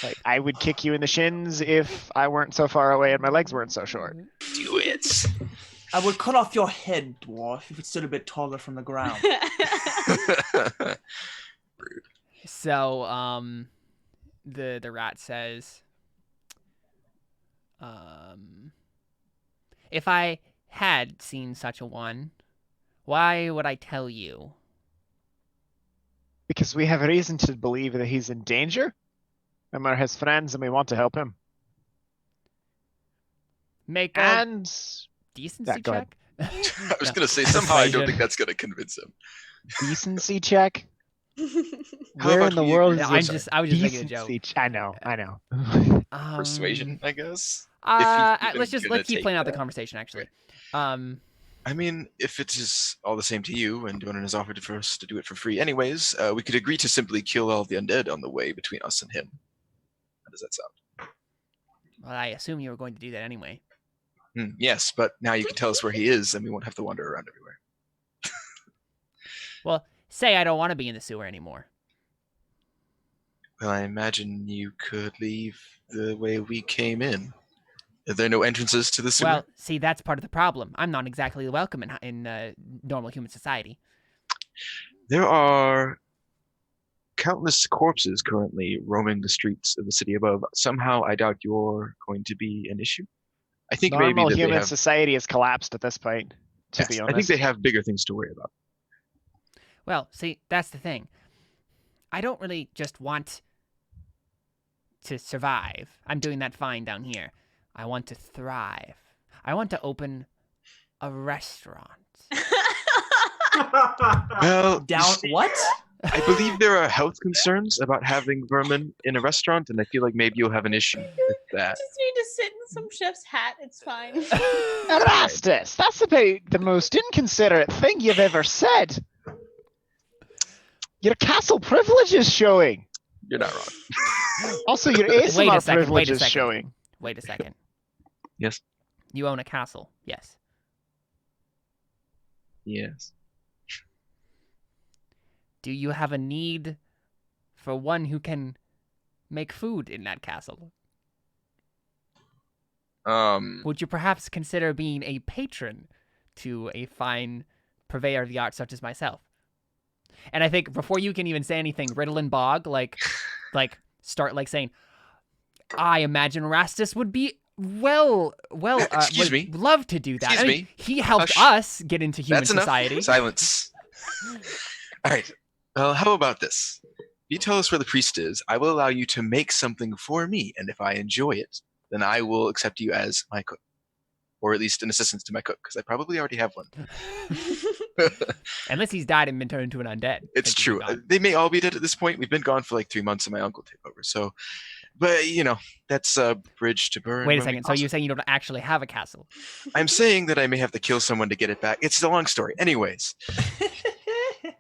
Like, I would kick you in the shins if I weren't so far away and my legs weren't so short. Do it. I would cut off your head, dwarf, if it stood a bit taller from the ground. So, the rat says, if I had seen such a one, why would I tell you? Because we have a reason to believe that he's in danger, and we're his friends and we want to help him. Make a And decency yeah, go ahead. check? I was No. going to say, somehow I don't Persuasion. think that's going to convince him. decency check? How Where about in the we- world Yeah, is I was just making a joke. decency? I know. Persuasion, I guess. Let's gonna keep take playing out the that. conversation. Actually, I mean, if it is all the same to you, and Donan has offered for us to do it for free anyways, we could agree to simply kill all the undead on the way between us and him. How does that sound? well, I assume you were going to do that anyway. Yes, but now you can tell us where he is, and we won't have to wander around everywhere. Well, say I don't want to be in the sewer anymore. Well, I imagine you could leave the way we came in. Are there no entrances to the sewer? Well, see, that's part of the problem. I'm not exactly welcome in normal human society. There are countless corpses currently roaming the streets of the city above. Somehow, I doubt you're going to be an issue. I think maybe Normal that they human have. society has collapsed at this point, to Yes, be I honest. think they have bigger things to worry about. Well, see, that's the thing. I don't really just want to survive. I'm doing that fine down here. I want to thrive. I want to open a restaurant. Well, you Down see, what? I believe there are health concerns about having vermin in a restaurant, and I feel like maybe you'll have an issue with that. Just need to sit in some chef's hat. It's fine. Erastus, that's about the most inconsiderate thing you've ever said. Your castle privilege is showing. You're not wrong. Also, your Wait a ASMR second, privilege wait a is second. showing. Wait a second. Yes. You own a castle. Yes. Yes. Do you have a need for one who can make food in that castle? Would you perhaps consider being a patron to a fine purveyor of the arts such as myself? And I think before you can even say anything, Riddle and Bog start saying, I imagine Rastus would be Excuse me. would love to do that. Excuse I mean, me. he helped Hush. us get into human That's enough. society. Silence. All right. Well, how about this? If you tell us where the priest is, I will allow you to make something for me, and if I enjoy it, then I will accept you as my cook, or at least an assistant to my cook, because I probably already have one. Unless he's died and been turned into an undead. It's Thank you, true. God. They may all be dead at this point. We've been gone for like 3 months, and my uncle took over. So But you know, that's a bridge to burn. Wait a when we second. So cross you're it. saying you don't actually have a castle? I'm saying that I may have to kill someone to get it back. It's a long story. Anyways,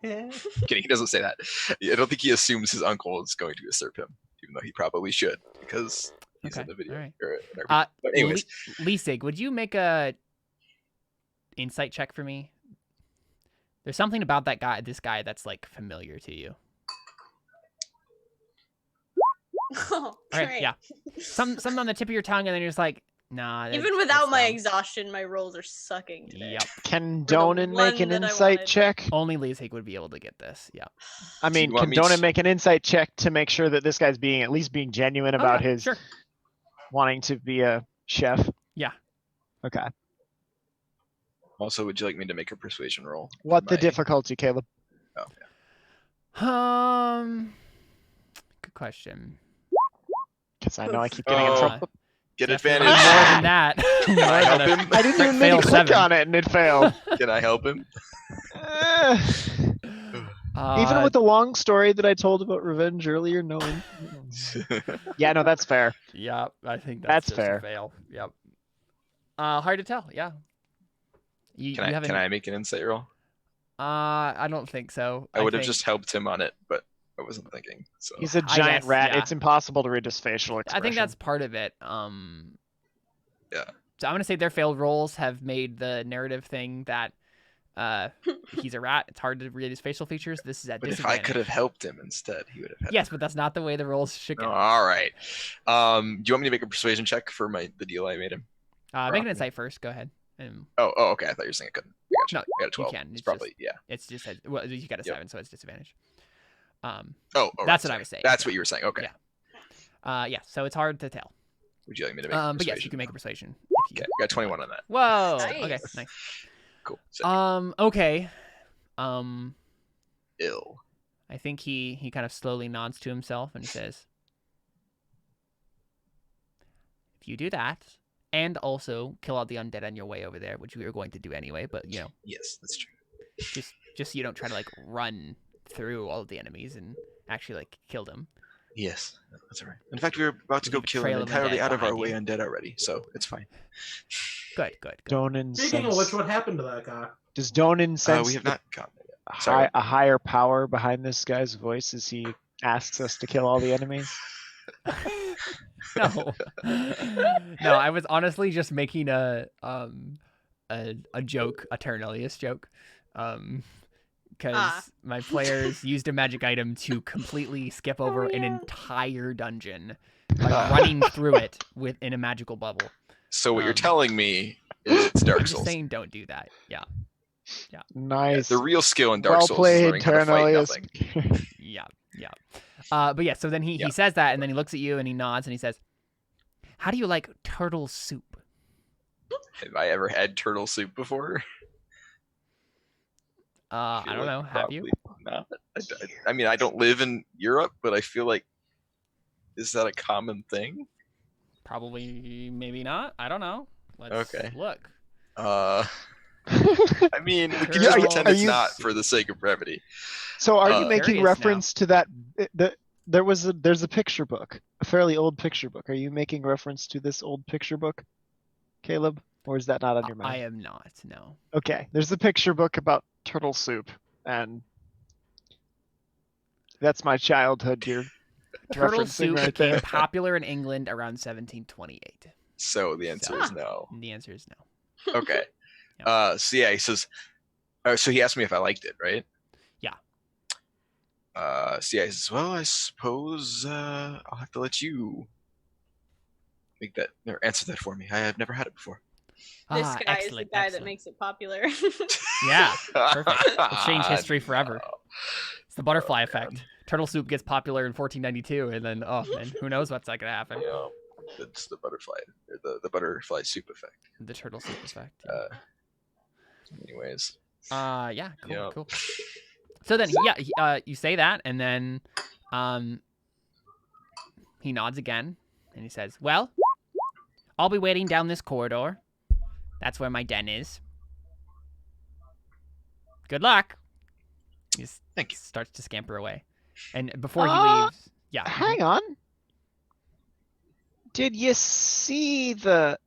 kidding. He doesn't say that. I don't think he assumes his uncle is going to usurp him, even though he probably should because he's Okay, in the video. all right. Or in our video. But anyways, Lisig, would you make a insight check for me? There's something about this guy that's like familiar to you. Oh, All right, great. yeah. Something on the tip of your tongue, and then you're just like, nah. Even without my exhaustion, my rolls are sucking today. Yep. Can For the Donan make one an that I insight wanted. check? Only Lisig would be able to get this. Yeah. I Do you mean, want can me Donan to- make an insight check to make sure that this guy's at least being genuine about his Sure. wanting to be a chef? Yeah. Okay. also, would you like me to make a persuasion roll? What the My- difficulty, Caleb? Oh, Good question. Because I know I keep getting in Oh. trouble. Get Definitely advantage. more than that. Can I help More than him? I didn't Like even mean fail to click 7. on it and it failed. Can I help him? Even with the long story that I told about revenge earlier, no. Yeah, no, that's fair. Yeah, I think That's just fair. a fail. Yep. Hard to tell. Yeah. You Can haven't. I make an insight roll? I don't think so. I would have think- just helped him on it, but I wasn't thinking. So He's a I giant guess, rat. yeah. It's impossible to read his facial expression. I think that's part of it. Yeah. So I'm gonna say their failed rolls have made the narrative thing that he's a rat. It's hard to read his facial features. This is at but if I disadvantage. could have helped him instead, he would have had. Yes, but that's not the way the rolls should Oh, go. all right. Do you want me to make a persuasion check for the deal I made him? Make an insight first. Go ahead. And Oh, okay. I thought you were saying I couldn't. No, I got a 12. can. It's It's probably yeah. it's just well, you got a Yep. 7, so it's disadvantage. Oh, That's what I sorry. was saying. That's what you were saying. Okay. Yeah. Yeah. So it's hard to tell. Would you like me to make? But yes, you can make a persuasion. If you... Okay, I got 21 on that. Whoa. Okay. Nice. Nice. Cool. Sick. Okay. Ill. I think he kind of slowly nods to himself and he says, "If you do that, and also kill all the undead on your way over there, which we were going to do anyway, but you know, Yes, that's true. just so you don't try to like run through all of the enemies and actually like kill them." Yes, that's all right. In fact, we were about to go Leave a kill trail an of entirely undead out of our behind way you. undead already, so it's fine. Good. Good. Donan Speaking of sense. which, what happened to that guy? Does Donan sense We have not gotten it yet. Sorry. a higher power behind this guy's voice as he asks us to kill all the enemies? No. No, I was honestly just making a joke, a Ternelius joke. Because my players used a magic item to completely skip over an entire dungeon by running through it in a magical bubble. So what you're um, telling me is it's I'm Dark just Souls. saying don't do that. Yeah. Nice. The real skill in Dark Well Souls is played, learning how to fight Ternelius. nothing. Yeah. But yeah, so then he Yeah. says that and then he looks at you and he nods and he says, "How do you like turtle soup?" Have I ever had turtle soup before? I feel don't like know. Have you? probably Not. I mean, I don't live in Europe, but I feel like is that a common thing? Probably, maybe not. I don't know. Let's Okay. look. I mean, we can Turtle just pretend it's soup. not for the sake of brevity. So are you Uh, making Curious now. reference to that? There's a picture book, a fairly old picture book. Are you making reference to this old picture book, Caleb, or is that not on your mind? I am not. No. Okay, there's a picture book about turtle soup, and that's my childhood. You're Turtle referencing soup right became there. popular in England around 1728. So the answer is no. And the answer is no. Okay. Yeah. So yeah, he says. So he asked me if I liked it, right? Yeah. So yeah, he says, "Well, I suppose I'll have to let you make that or answer that for me. I have never had it before." This Ah, guy is the excellent, guy that excellent. makes it popular. Yeah, perfect. It'll change history forever. No. It's the butterfly Oh, effect. Turtle soup gets popular in 1492, and then oh man, who knows what's not gonna happen? Yeah, it's the butterfly, or the butterfly soup effect. The turtle soup effect. Anyways, Yeah, cool, yeah. cool. So then, you say that, and then, he nods again, and he says, "Well, I'll be waiting down this corridor. That's where my den is. Good luck." He just Thank you. starts to scamper away, and before he leaves, yeah, Hang on. Did you see the?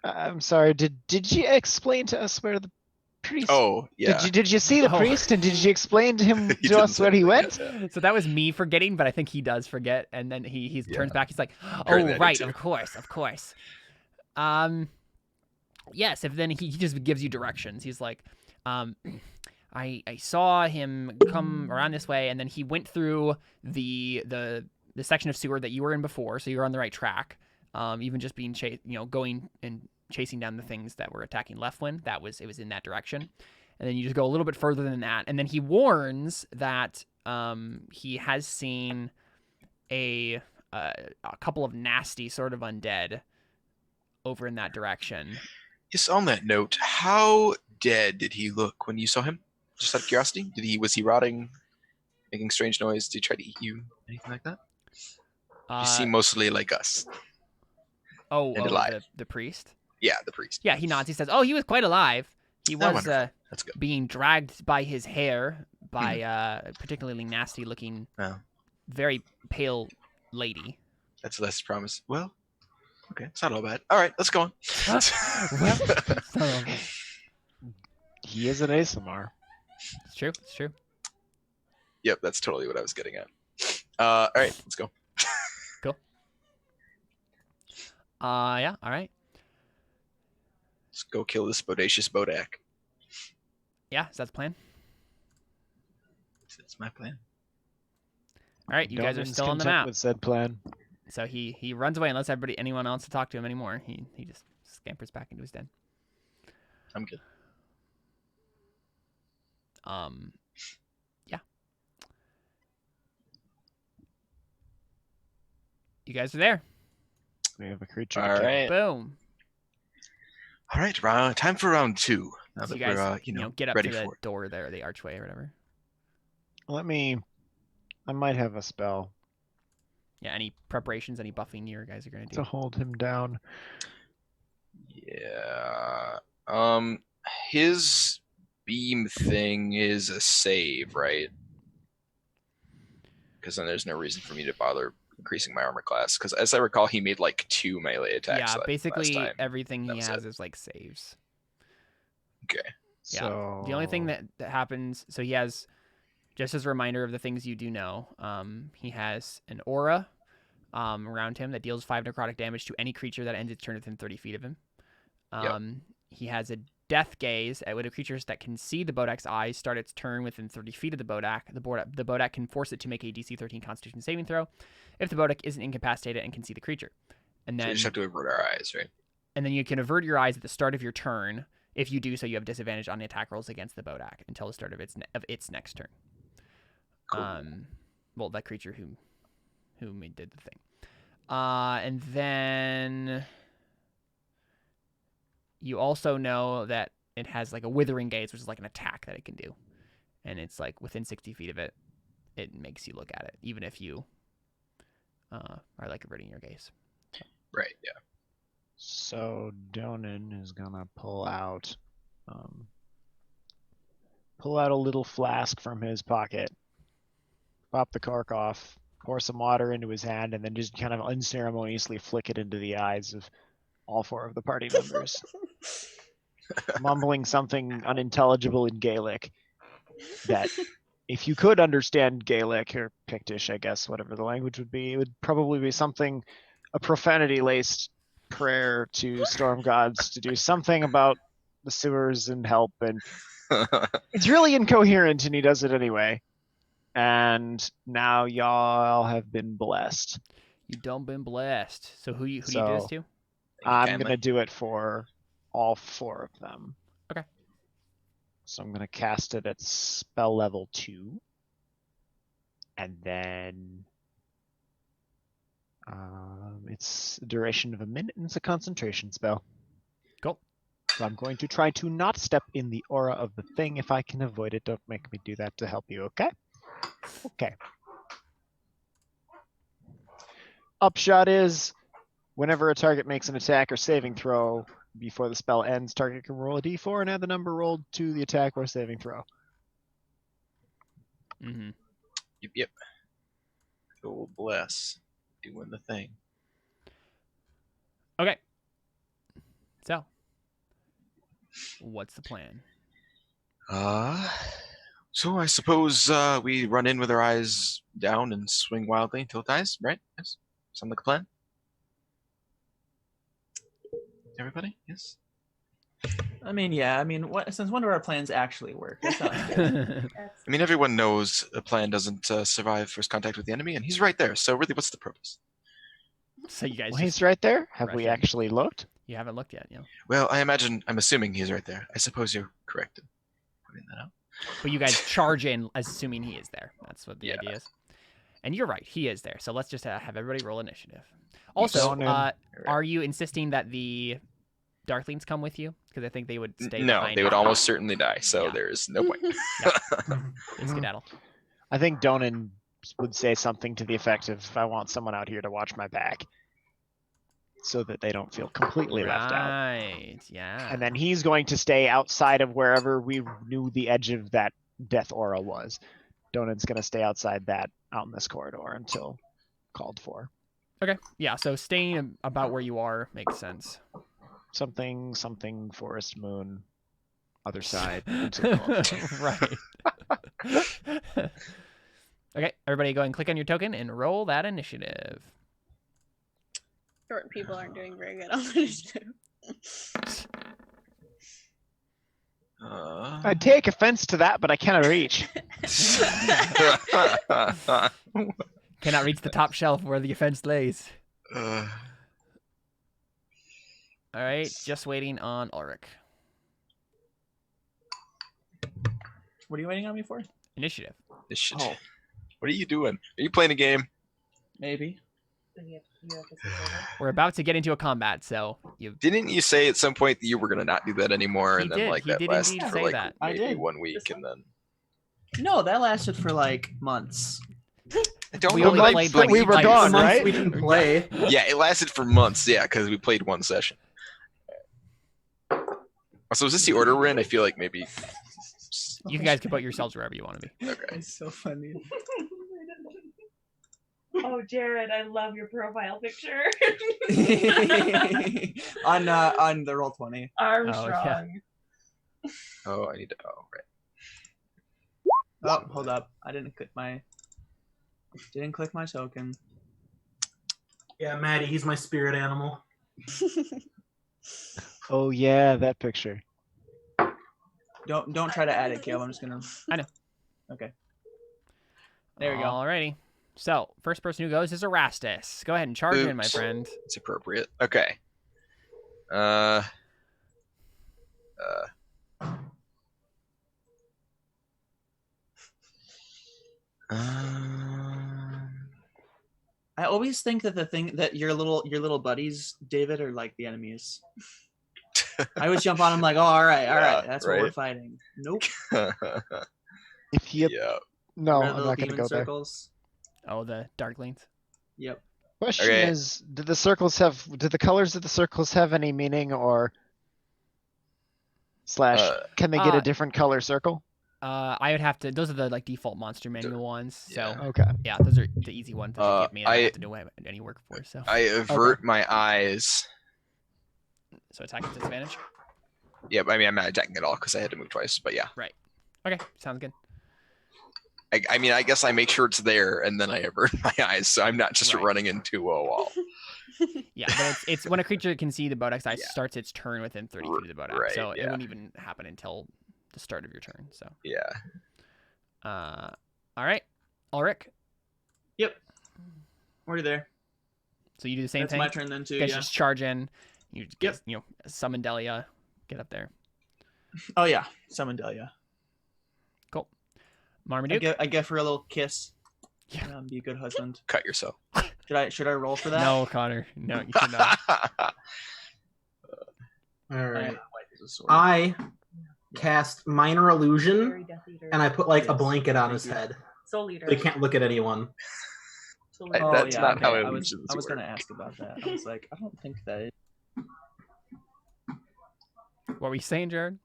I'm sorry. Did you explain to us where the priest? Oh, yeah. Did you see the Oh. priest, and did you explain to him He to didn't us say where he anything went? yet, yeah. So that was me forgetting, but I think he does forget, and then he Yeah. turns back. He's like, Apparently I "Oh, did right, too. of course." Yes. If then he just gives you directions. He's like, I saw him come around this way, and then he went through the section of sewer that you were in before, so you're on the right track. Even just being going and chasing down the things that were attacking Leftwin, it was in that direction. And then you just go a little bit further than that, and then he warns that he has seen a couple of nasty sort of undead over in that direction. Yes, on that note, how dead did he look when you saw him? Just out of curiosity, was he rotting, making strange noise? Did he try to eat you? Anything like that? You seem mostly like us. And alive. The priest. Yeah, the priest. Yeah, he nods. He says, "Oh, he was quite alive. He was wonderful. That's good. being dragged by his hair by a particularly nasty-looking, very pale lady." That's less promise. Well, okay, it's not all bad. All right, let's go on. Well, He is an ASMR. it's true. It's true. Yep, that's totally what I was getting at. All right, let's go. Cool. Yeah. All right. Let's go kill this bodacious bodak. Yeah. Is that the plan? That's my plan. All right. You guys are Domin's still on the content map. with said plan. So he runs away unless anyone else to talk to him anymore. He just scampers back into his den. I'm good. Yeah. You guys are there. We have a creature. All to kill. right. Boom. All right, time for round 2. Now So that you guys, we're get up ready to the for it. door there, the archway or whatever. I might have a spell Yeah. Any preparations? Any buffing you guys are gonna do? to hold him down. Yeah. His beam thing is a save, right? Because then there's no reason for me to bother increasing my armor class. Because as I recall, he made like 2 melee attacks. Yeah. last Basically, time. everything he was has it. is like saves. Okay. Yeah. So The only thing that happens, so he has, just as a reminder of the things you do know, he has an aura around him that deals 5 necrotic damage to any creature that ends its turn within 30 feet of him. He has a death gaze at when a creature that can see the Bodak's eyes start its turn within 30 feet of the Bodak. The Bodak can force it to make a DC 13 Constitution saving throw if the Bodak isn't incapacitated and can see the creature. And So then we just have to avert our eyes, right? and then you can avert your eyes at the start of your turn. If you do so, you have disadvantage on the attack rolls against the Bodak until the start of its next turn. Cool. Well, that creature who did the thing. And then you also know that it has like a withering gaze, which is like an attack that it can do, and it's like within 60 feet of it. It makes you look at it, even if you are like averting your gaze. Right, yeah. So Donan is gonna pull out a little flask from his pocket, pop the cork off, pour some water into his hand, and then just kind of unceremoniously flick it into the eyes of all 4 of the party members, mumbling something unintelligible in Gaelic that, if you could understand Gaelic or Pictish, I guess, whatever the language would be, it would probably be something, a profanity-laced prayer to storm gods to do something about the sewers and help, and it's really incoherent, and he does it anyway. And now y'all have been blessed. You don't been blessed. So who do you do So- this to? I'm Kindly. gonna do it for all 4 of them. Okay. So I'm gonna cast it at spell level 2, and then it's a duration of a minute, and it's a concentration spell. Cool. So I'm going to try to not step in the aura of the thing if I can avoid it. Don't make me do that to help you, okay? Okay. Upshot is, whenever a target makes an attack or saving throw before the spell ends, target can roll a d4 and add the number rolled to the attack or saving throw. Mm-hmm. Yep. Good old bless. Doing the thing. Okay. So, what's the plan? So I suppose we run in with our eyes down and swing wildly until it dies, right? Yes. Sound like a plan? Everybody? Yes. I mean, yeah. I mean, since when do our plans actually work? That sounds good. I mean, everyone knows a plan doesn't survive first contact with the enemy, and he's right there. So really, what's the purpose? So you guys Well, just, he's right there. Have we rush in. actually looked? you haven't looked yet, Well, I'm assuming he's right there. I suppose you're correct in pointing that out. But you guys charge in assuming he is there. That's what the Yeah. idea is. And you're right, he is there. So let's just have everybody roll initiative. Also, Going in. are you insisting that the Darklings come with you? Because I think they would stay No, behind. they would almost certainly die. So Yeah. there's no point. They skedaddle. I think Donan would say something to the effect of, "I want someone out here to watch my back," so that they don't feel completely left out. Right, yeah. And then he's going to stay outside of wherever we knew the edge of that death aura was. Donan's going to stay outside that, out in this corridor until called for. Okay, yeah, so staying about where you are makes sense. Something, forest, moon, other side. Until called for. Right. Okay, everybody go and click on your token and roll that initiative. Short people aren't doing very good on initiative. I take offense to that, but I cannot reach. Cannot reach the top shelf where the offense lays. Uh, All right, just waiting on Ulrich. What are you waiting on me for? Initiative. this shit. Oh, What are you doing? Are you playing a game? maybe. We're about to get into a combat, so you. Didn't you say at some point that you were gonna not do that anymore, He and then did. like He that did lasted indeed for say like that. I maybe did. 1 week, and then No, that lasted for like months. I don't We know. only like, played but like we were like gone, Months right? we didn't play. Yeah, it lasted for months. Yeah, because we played one session. So is this the order we're in? I feel like maybe. You guys can put yourselves wherever you want to be. Okay. It's so funny. Oh, Jared, I love your profile picture. on the roll 20. Armstrong. Oh, I need to. Oh, right. Oh, hold up. I didn't click my token. Yeah, Maddie, he's my spirit animal. Oh yeah, that picture. Don't try to add it, Caleb. I'm just gonna. I know. Okay. There we go. Alrighty. So, first person who goes is Erastus. Go ahead and charge in, my Oops. friend. It's appropriate. Okay. I always think that the thing that your little buddies, David, are like the enemies. I always jump on them like, oh, all right, Yeah, that's what we're right. fighting. Nope. If you Yeah. no, Red I'm little not going to demon go there. circles. Oh, the Darklings. Yep. Question Okay. is, do the colors of the circles have any meaning, or slash can they get a different color circle? I would have to. Those are the like default monster manual ones. So Yeah. Okay. yeah, those are the easy ones that you give me. And I don't have to do any work for. So I avert my eyes. so attack at disadvantage. Yeah, I mean, I'm not attacking at all because I had to move twice. But yeah, Okay, sounds good. I mean, I guess I make sure it's there and then I avert my eyes, so I'm not just Right. running into a wall. Yeah, but it's when a creature can see the Bodex eye Yeah. starts its turn within 30 feet of the Bodex, Right, so it yeah. wouldn't even happen until the start of your turn. So, Yeah. all right, Ulrich. Yep. We're there. So you do the same That's thing. my turn then too. You guys Yeah. just charge in. You just get, Yep. summon Delia, get up there. Oh yeah. Summon Delia. Marmaduke. I give her a little kiss. Yeah. Be a good husband. Cut yourself. Should I roll for that? No, Connor. No, you should not. All I right. have white as a sword. I cast minor illusion, and I put like a Yes, blanket on thank his you. head. Soul Leader. They can't look at anyone. Soul I- Leader. Oh, that's yeah, not okay. how I was illusions gonna work. ask about that. I was like, I don't think that. What were you saying, Jared?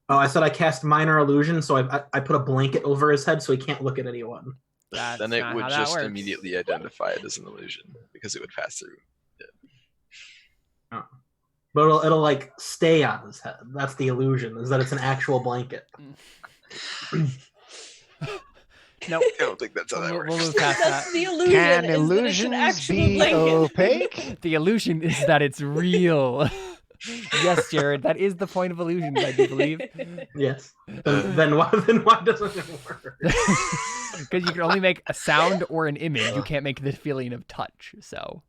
Oh, I said I cast minor illusion, so I put a blanket over his head so he can't look at anyone. That's Then it not would how that just works. immediately identify it as an illusion because it would pass through. But it'll like stay on his head. That's the illusion, is that it's an actual blanket. Nope. I don't think that's how that We'll works. move past That's that. the illusion. Can is that it's an illusions actual be blanket. opaque? The illusion is that it's real. Yes, Jared, that is the point of illusions, I do believe. Yes. Then why doesn't it work? Because you can only make a sound or an image. You can't make the feeling of touch. So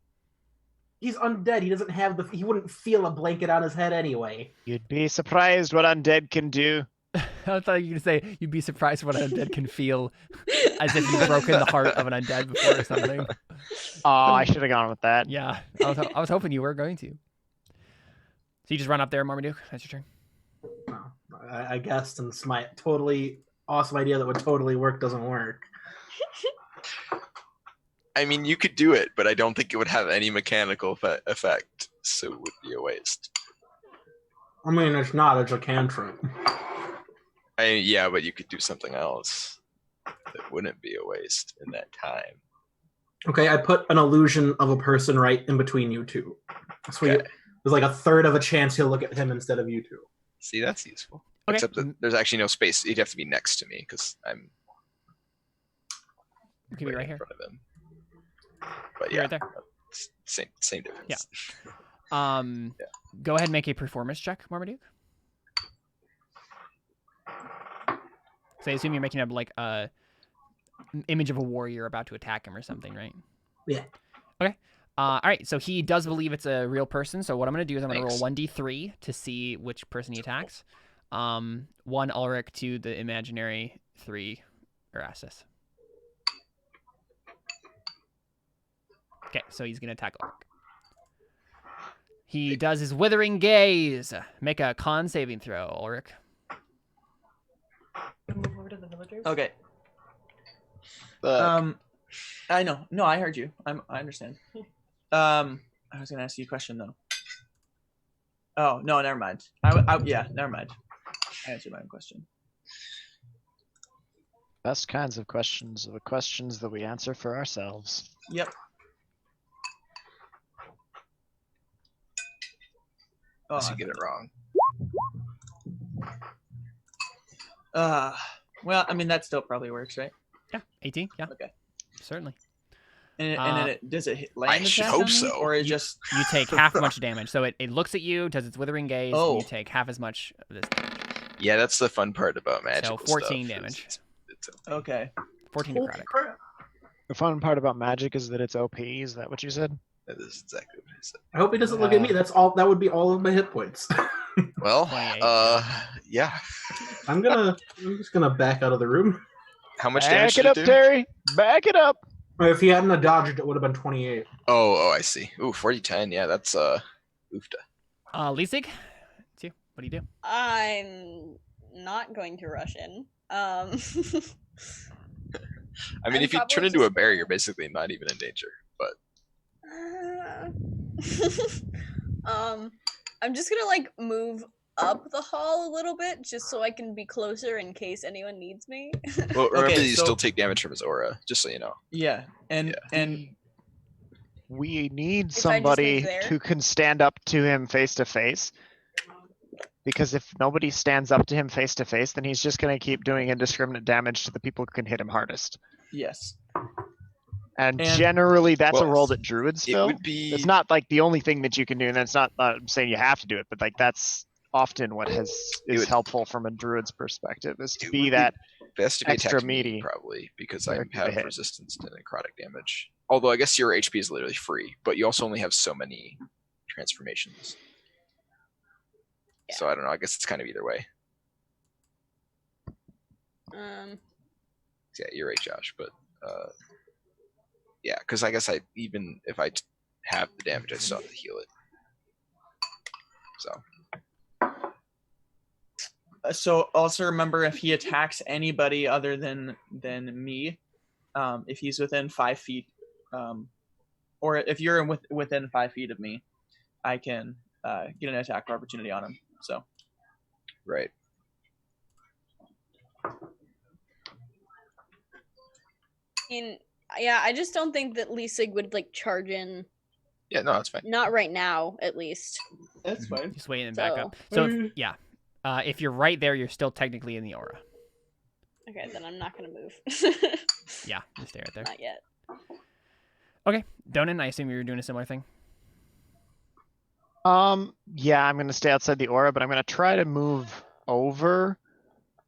He's undead. He doesn't have he wouldn't feel a blanket on his head anyway. You'd be surprised what undead can do. I thought you were going to say you'd be surprised what an undead can feel, as if you've broken the heart of an undead before or something. Oh, I should have gone with that. Yeah, I was hoping you were going to. So you just run up there, Marmaduke. That's your turn. No, I guess since my totally awesome idea that would totally work doesn't work. I mean, you could do it, but I don't think it would have any mechanical effect, so it would be a waste. I mean, it's not. It's a cantrip. Yeah, but you could do something else that wouldn't be a waste in that time. Okay, I put an illusion of a person right in between you two. So Okay. there's like a third of a chance he'll look at him instead of you two. See, that's useful. Okay. Except that there's actually no space. You'd have to be next to me because I'm You can be right in here. front of him. But You're yeah, right there. same difference. Yeah. Go ahead and make a performance check, Marmaduke. So I assume you're making up like a image of a warrior about to attack him or something, right? Yeah. Okay. All right. So he does believe it's a real person. So what I'm going to do is I'm going to Thanks. roll 1d3 to see which person he attacks. 1 Ulrich, 2 the imaginary, 3 Erastus. Okay, so he's going to attack Ulrich. He does his withering gaze. Make a con saving throw, Ulrich. Move over to the villagers. Okay. But I know. No, I heard you. I understand. I was gonna ask you a question though. Oh no, never mind. Yeah, never mind. I answered my own question. Best kinds of questions are the questions that we answer for ourselves. Yep. Oh, unless you get it wrong. well, I mean that still probably works, right? Yeah, 18. Yeah, Okay. certainly. And does it land should attack hope on me, so. or it just You take half much damage. So it looks at you, does its withering gaze, and Oh. you take half as much of this damage. Yeah, that's the fun part about magic. 14 damage. It's okay? 14 Holy necrotic. crap. The fun part about magic is that it's OP. Is that what you said? that is exactly what I said. I hope he doesn't look at me. That's all. That would be all of my hit points. Well, 28. yeah. I'm just gonna back out of the room. How much damage Back did it up, it do? Terry. Back it up. If he hadn't have dodged, it would have been 28. Oh, I see. Ooh, 40-10. Yeah, that's oofta. Lisig, it's you. What do you do? I'm not going to rush in. I mean, I'm if you turn probably into a just bear, gonna- you're basically not even in danger. But I'm just gonna like move up the hall a little bit just so I can be closer in case anyone needs me. well, remember Okay, you so- still take damage from his aura, just so you know. Yeah, and We need If I just somebody move there? who can stand up to him face to face. Because if nobody stands up to him face to face, then he's just going to keep doing indiscriminate damage to the people who can hit him hardest. yes, And And- generally, that's a Well, role that druids It fill. would be. It's not like the only thing that you can do, and it's not I'm saying you have to do it, but like that's often what is would- helpful from a druid's perspective is to it be would be that best to be extra attacked me, meaty probably, because I character to have hit. resistance to necrotic damage. Although I guess your HP is literally free, but you also only have so many transformations. So I don't know. I guess it's kind of either way. Yeah, you're right, Josh. But yeah, because I guess even if I have the damage, I still have to heal it. So So also remember, if he attacks anybody other than me, if he's within 5 feet, or if you're within 5 feet of me, I can get an attack opportunity on him. So right. Yeah, I just don't think that Lisig would like charge in Yeah, no, that's fine. Not right now, at least. That's fine. Just waiting and back So- up. So yeah, if you're right there, you're still technically in the aura. Okay, then I'm not gonna move. Yeah, you stay right there. Not yet. Okay, Donan, I assume you're doing a similar thing. Yeah, I'm gonna stay outside the aura, but I'm gonna try to move over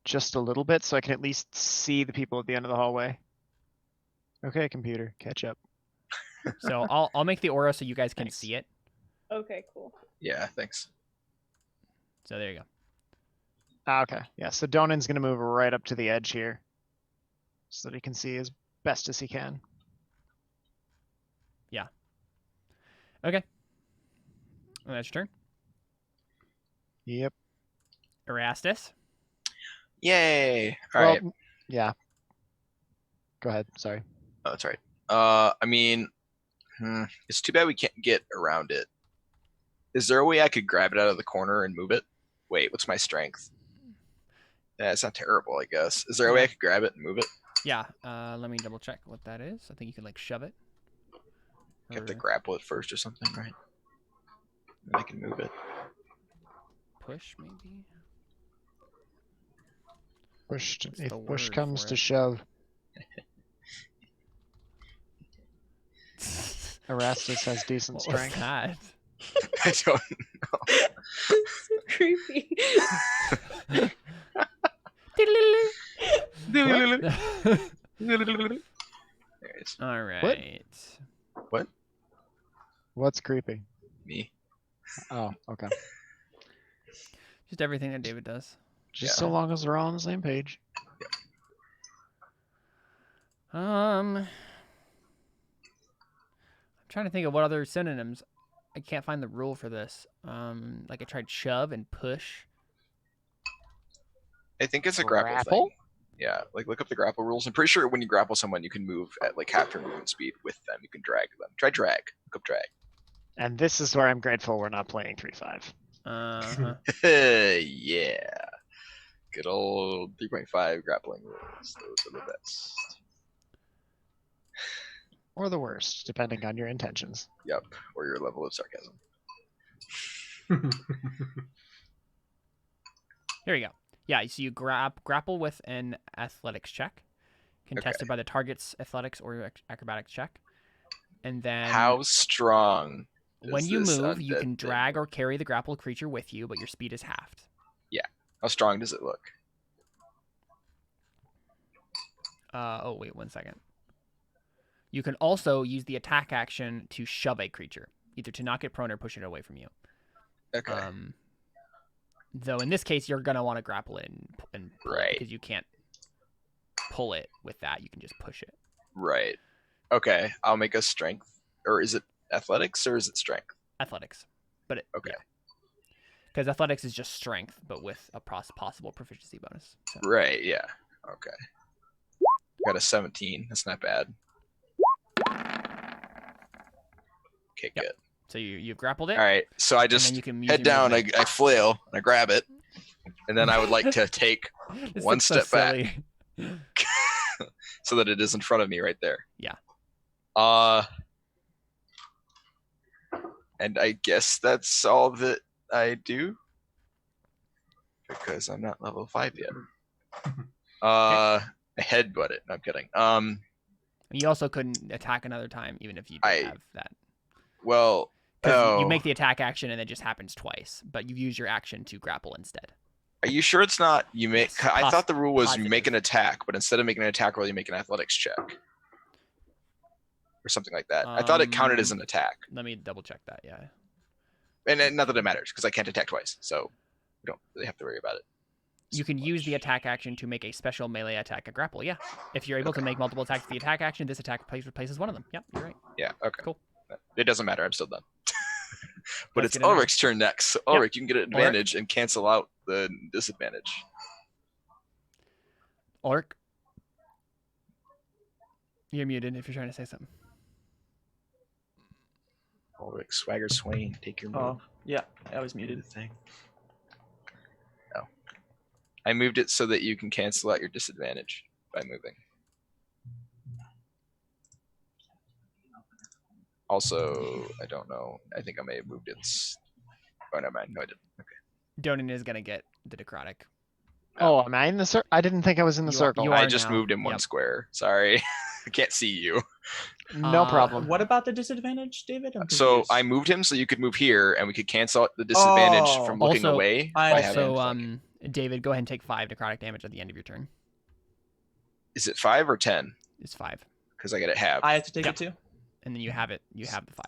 just a little bit so I can at least see the people at the end of the hallway. Okay, computer, catch up. So I'll make the aura so you guys can Thanks. see it. Okay, cool. Yeah, thanks. So there you go. Okay, yeah, so Donan's gonna move right up to the edge here so that he can see as best as he can. Okay. And that's your turn. Yep. Yay! Erastus. All right. Yeah. Go ahead, sorry. Oh, that's right. I mean, it's too bad we can't get around it. Is there a way I could grab it out of the corner and move it? Wait, what's my strength? Yeah, it's not terrible, I guess. Is there a way I could grab it and move it? Yeah. Let me double check what that is. I think you can like shove it. You have to Or grapple it first or something, right? And I can move it. push maybe. Push What's if the push word comes for to it? shove. Erastus has decent What was strength. that? I don't So creepy. know. There it is. All right. What's creepy? Me. Oh, okay. Just everything that David does. Just Yeah. so long as we're all on the same page. I'm trying to think of what other synonyms. I can't find the rule for this. Like I tried shove and push. I think it's a grapple Grapple? thing. Yeah, like look up the grapple rules. I'm pretty sure when you grapple someone, you can move at like half your movement speed with them. You can drag them. Try drag. Look up drag. And this is where I'm grateful we're not playing 3-5. Uh-huh. Yeah. Good old 3.5 grappling rules. Those are the best. Or the worst, depending on your intentions. Yep. Or your level of sarcasm. Here we go. Yeah, so you grapple with an athletics check, contested by the target's athletics or acrobatics check. And then How strong? when is you this move, you undead can thing? drag or carry the grappled creature with you, but your speed is halved. How strong does it look? Oh, wait, 1 second. You can also use the attack action to shove a creature, either to knock it prone or push it away from you. Okay. Though in this case, you're going to want to grapple it and pull it Right. because you can't pull it with that. You can just push it. Right. Okay. I'll make a strength. Or is it athletics or is it strength? Athletics. But it, Okay. because athletics is just strength, but with a possible proficiency bonus. So. Right. Yeah. Okay. Got a 17. That's not bad. Okay, Yep. good. So you've grappled it. All right. So I and just then you can use head your down, movement. I flail, and I grab it. And then I would like to take This one looks so step back. silly. so that it is in front of me right there. Yeah. And I guess that's all that I do. Because I'm not level 5 yet. I headbutt it. No, I'm kidding. You also couldn't attack another time, even if you did have that. Well, Because you make the attack action and it just happens twice, but you use your action to grapple instead. Are you sure it's not you make? Yes, I thought the rule was positive. you make an attack, but instead of making an attack roll, you make an athletics check, or something like that. I thought it counted as an attack, Let me double check that. Yeah. and not that it matters because I can't attack twice, so we don't really have to worry about it. You can use the attack action to make a special melee attack at grapple. Yeah. If you're able to make multiple attacks with the attack action, this attack replaces one of them. Yep, you're right. Yeah. Okay. Cool. It doesn't matter. I'm still done. But That's it's good enough. Ulrich's turn next. So Ulrich, you can get an advantage and cancel out the disadvantage. Ulrich, you're muted if you're trying to say something. Ulrich, Swagger Swain, take your move. Oh, yeah, I was Do muted. the thing. Oh. I moved it so that you can cancel out your disadvantage by moving. Also, I don't know. I think I may have moved its. Oh, never mind. No, I didn't. Okay. Donan is gonna get the necrotic. Oh, am I in the circle? I didn't think I was in the You are- circle. you I are just now. moved him one Yep. square. Sorry, I can't see you. No problem. What about the disadvantage, David? I'm So confused. I moved him so you could move here, and we could cancel out the disadvantage Oh. from looking Also- away. I by having Also, flanking. David, go ahead and take 5 necrotic damage at the end of your turn. Is it 5 or 10? It's 5, Because I get it halved. I have to take Yeah. it too. and then you have it. You have the 5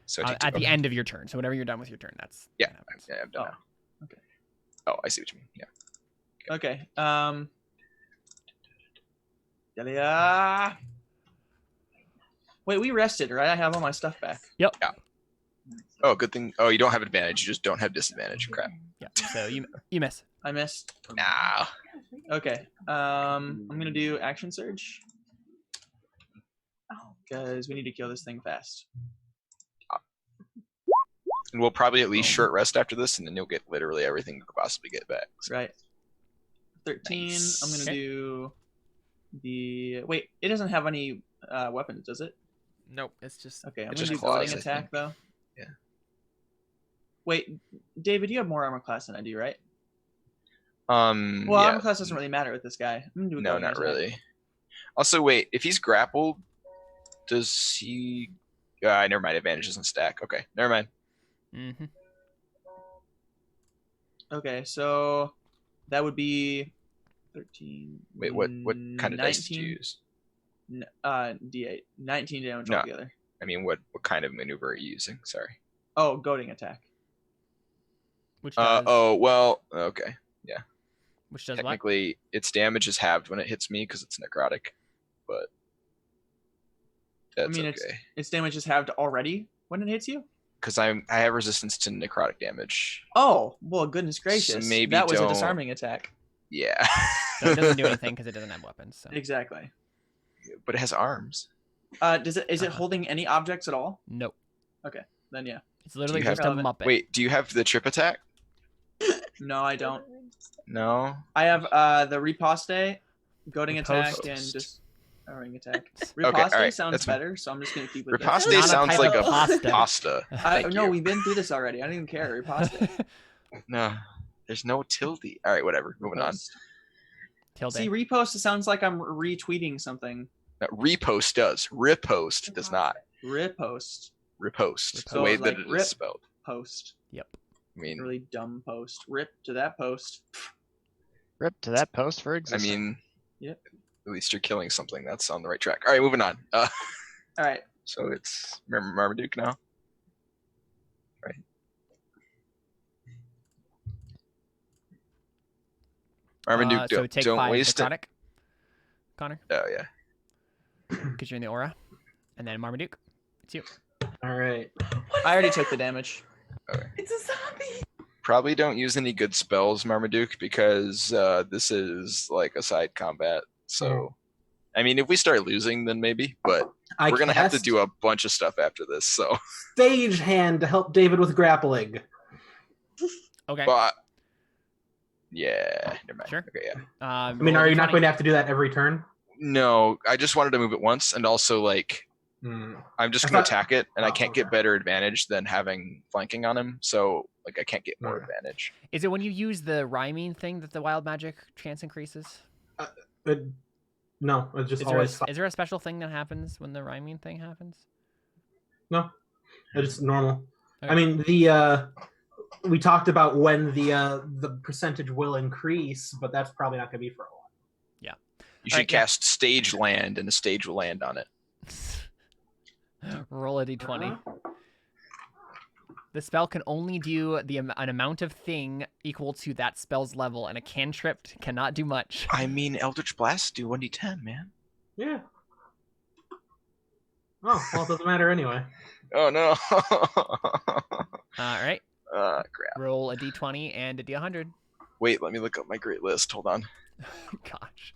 So I take at two. the end of your turn. So whenever you're done with your turn, that's Yeah. what happens. Yeah, I'm done Oh, now. okay. Oh, I see what you mean. Yeah. Okay. Yeah. Wait, we rested, right? I have all my stuff back. Oh, good thing. Oh, you don't have advantage. You just don't have disadvantage. Crap. Yeah. So you miss. I missed. Nah. Okay. I'm gonna do action surge. Because we need to kill this thing fast. And we'll probably at least short rest after this, and then you'll get literally everything you could possibly get back. So, Right. 13. Nice. I'm gonna Okay. do the. Wait, it doesn't have any weapons, does it? Nope. It's just Okay, I'm It's gonna just do claws, goading I attack think. though. Yeah. Wait, David, you have more armor class than I do, right? Well, Well, yeah. armor class doesn't really matter with this guy. I'm gonna do a No, goading not attack. really. Also, wait. If he's grappled, does he? Never mind. Advantage doesn't stack. Okay, never mind. Mm-hmm. Okay, so that would be 13. Wait, what kind of dice did you 19, use? D8. 19 damage No. altogether. I mean, what kind of maneuver are you using? Sorry. Oh, goading attack. Which does Oh well. Okay. which does what? Technically, its damage is halved when it hits me because it's necrotic, but that's mean, okay. Its damage is halved already when it hits you? Because I have resistance to necrotic damage. Oh, well, goodness gracious. maybe that was a don't- disarming attack. Yeah. So it doesn't do anything because it doesn't have weapons. So Exactly. But it has arms. Is it holding any objects at all? nope. Then yeah. It's literally you have just a relevant- muppet. Wait, do you have the trip attack? No, I don't. No. I have the riposte, goading attack, Riposte. and just ring attack. Okay, Riposte alright, sounds that's fine. better, so I'm just gonna keep with Riposte Not a sounds type like of a pasta. pasta. Thank No, you. we've been through this already. I don't even care. Riposte. No, there's no tilde. All right, whatever. Moving on. Riposte. Tilde. See, repost sounds like I'm retweeting something. No, repost does. Riposte does not. Ripost. Ripost. The So, way like, that it rip. is spelled. Post. Yep. I mean, Really dumb post. Rip to that post. Rip to that post for I existence. mean, Yep. at least you're killing something. That's on the right track. All right, moving on. All right. So it's Marmaduke now. Right. Marmaduke, so take don't 5 waste it. necrotic. Connor, Oh yeah. because you're in the aura, and then Marmaduke. It's you. All right. I already took the damage. It's a zombie. Probably don't use any good spells, Marmaduke, because this is like a side combat. So, I mean, if we start losing, then maybe. But I we're gonna have to cast do a bunch of stuff after this. So, Stage Hand to help David with grappling. Okay. but yeah, never mind. Sure. Okay, yeah. I mean, are you not going to have to do that every turn? No, I just wanted to move it once, and also like Hmm. I'm just I gonna thought- attack it, and I Oh, can't get okay. better advantage than having flanking on him. So like I can't get more Alright. advantage. Is it when you use the rhyming thing that the wild magic chance increases? No, it's just Is there, always is there a special thing that happens when the rhyming thing happens? no. It's normal. Okay. I mean, we talked about when the percentage will increase, but that's probably not going to be for a while. You should Alright, yeah. cast Stage Land, and a stage will land on it. Roll a d20. Uh-huh. The spell can only do an amount of thing equal to that spell's level, and a cantrip cannot do much. I mean, Eldritch Blast do 1d10, man. Yeah. Oh, well, it doesn't matter anyway. Oh no. All right. Crap. Roll a d20 and a d100. Wait, let me look up my great list. Hold on. Gosh.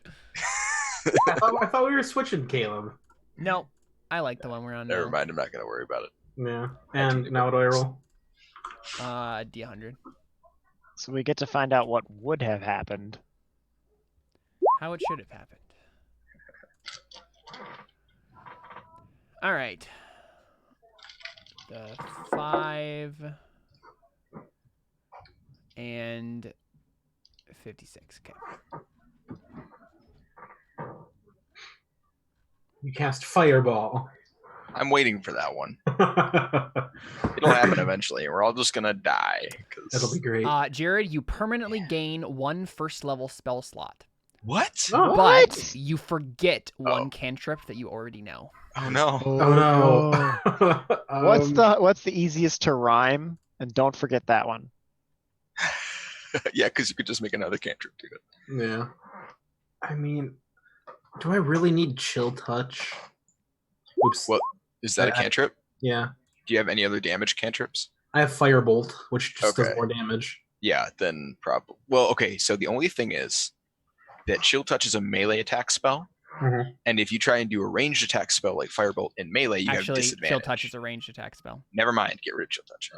I thought we were switching, Caleb. No, I like the one we're on Never now. mind. I'm not gonna worry about it. Yeah. And now what do I roll? D100. So we get to find out what would have happened. How it should have happened. All right. the 5 and 56. Okay. You cast Fireball. I'm waiting for that one. It'll happen eventually. We're all just gonna die. That'll be great. Jared, you permanently gain 1 first-level spell slot. What? Oh. But you forget one Oh. cantrip that you already know. Oh no. Oh no. What's the easiest to rhyme? And don't forget that one. Yeah, because you could just make another cantrip to it. Yeah. I mean, do I really need Chill Touch? Oops. What is that? A cantrip? Yeah. Do you have any other damage cantrips? I have Firebolt, which just does Okay. more damage. Yeah, then probably. Well, okay. So the only thing is that Chill Touch is a melee attack spell, Mhm. and if you try and do a ranged attack spell like Firebolt in melee, you have Actually, disadvantage. Chill Touch is a ranged attack spell. Never mind. Get rid of Chill Touch.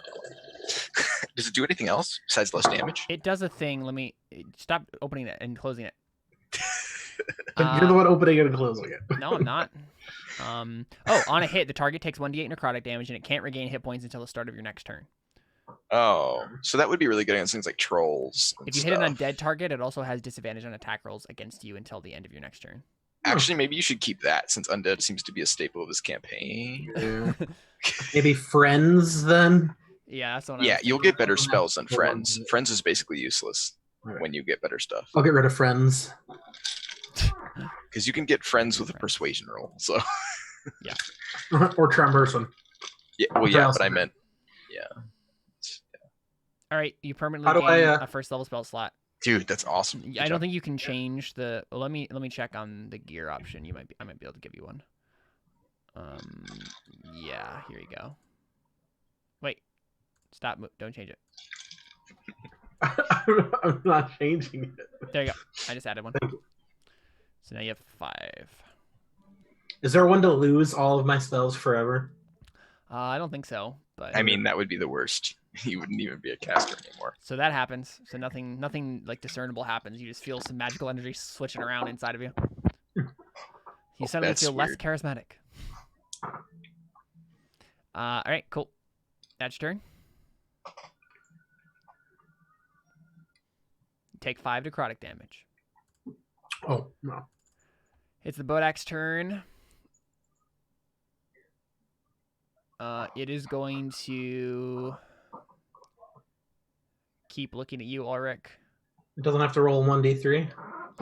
Does it do anything else besides less damage? It does a thing. Let me stop opening it and closing it. You're the one opening it and closing it. No, I'm not. On a hit, the target takes 1d8 necrotic damage, and it can't regain hit points until the start of your next turn. Oh, so that would be really good against things like trolls. And If you hit an stuff. undead target, it also has disadvantage on attack rolls against you until the end of your next turn. Actually, maybe you should keep that since undead seems to be a staple of this campaign. Yeah. Maybe Friends then? Yeah, that's what I Yeah, was you'll thinking. get better spells than Hold on. Friends. Friends is basically useless Alright. when you get better stuff. I'll get rid of Friends. Because you can get friends with a persuasion roll. So Or Charm Person. yeah, well, yeah, but I meant All right, you permanently How do gain I, a first level spell slot. dude, that's awesome. Good I don't job. think you can change the. Let me check on the gear option. I might be able to give you one. Yeah, here you go. Wait, stop. Don't change it. I'm not changing it. There you go. I just added one. So now you have 5. Is there one to lose all of my spells forever? I don't think so, but I mean, that would be the worst. You wouldn't even be a caster anymore. so that happens. So nothing like discernible happens. You just feel some magical energy switching around inside of you. You suddenly That's feel less weird. charismatic. All right, cool. That's your turn. Take 5 necrotic damage. Oh, no. It's the Bodak's turn. It is going to keep looking at you, Ulrich. It doesn't have to roll 1d3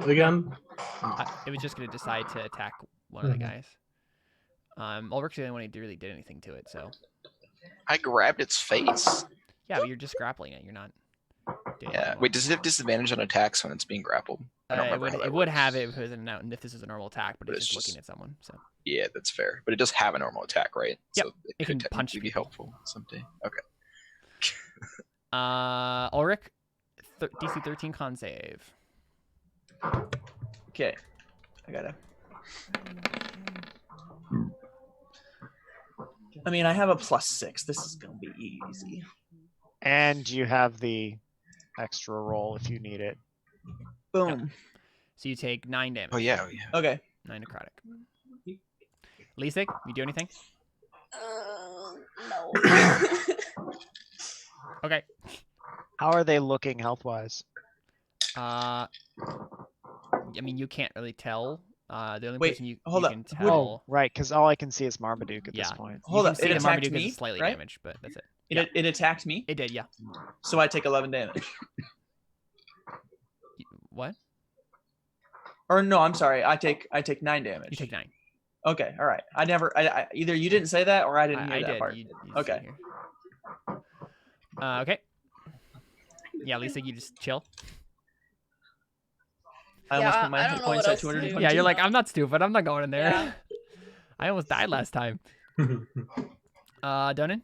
again? Oh. It was just going to decide to attack one of the Mhm. guys. Ulrich's the only one who really did anything to it, so. I grabbed its face. Yeah, but you're just grappling it. You're not doing Yeah. anything Wait, more. does it have disadvantage on attacks when it's being grappled? I don't remember how that It would works. have it if this is a normal attack, but But it's it's just just- looking at someone. So Yeah, that's fair. But it does have a normal attack, right? Yep, So it it could can punch technically be people. helpful someday. Okay. Ulrich, DC 13 con save. Okay. I gotta. I mean, I have a +6. This is gonna be easy. And you have the extra roll if you need it. Boom. So you take 9 damage. Oh yeah, yeah. Okay. 9 necrotic. Lisik, you do anything? No. Okay. How are they looking health wise? I mean, you can't really tell. The only Wait, person you hold up. can Who- tell. Right, because all I can see is Marmaduke at this Yeah. point. Hold you up. can see It that attacked Marmaduke me, is slightly right? damaged, but that's it. It attacked me, It did, yeah. so I take 11 damage. What? Or no, I'm sorry. I take 9 damage. You take 9. Okay, all right. I either you didn't say that or I didn't hear I that did. part. You see Okay. here. Okay. Yeah, Lisa, you just chill. I Yeah, almost put my I hit don't know points what at else to do. 222. Yeah, you're like, I'm not stupid. I'm not going in there. Yeah. I almost died last time. Donan,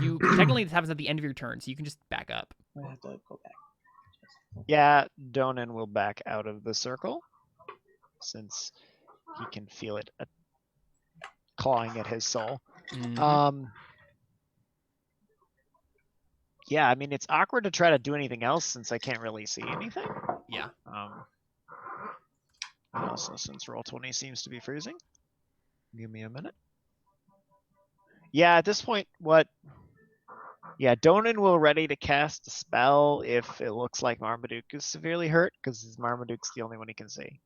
you technically this happens at the end of your turn, so you can just back up. I have to go back. Yeah, Donan will back out of the circle since he can feel it clawing at his soul. Mhm. Yeah, I mean it's awkward to try to do anything else since I can't really see anything. Yeah. Also, since Roll20 seems to be freezing, give me a minute. Yeah, at this point, Yeah, Donan will ready to cast a spell if it looks like Marmaduke is severely hurt, because Marmaduke's the only one he can see.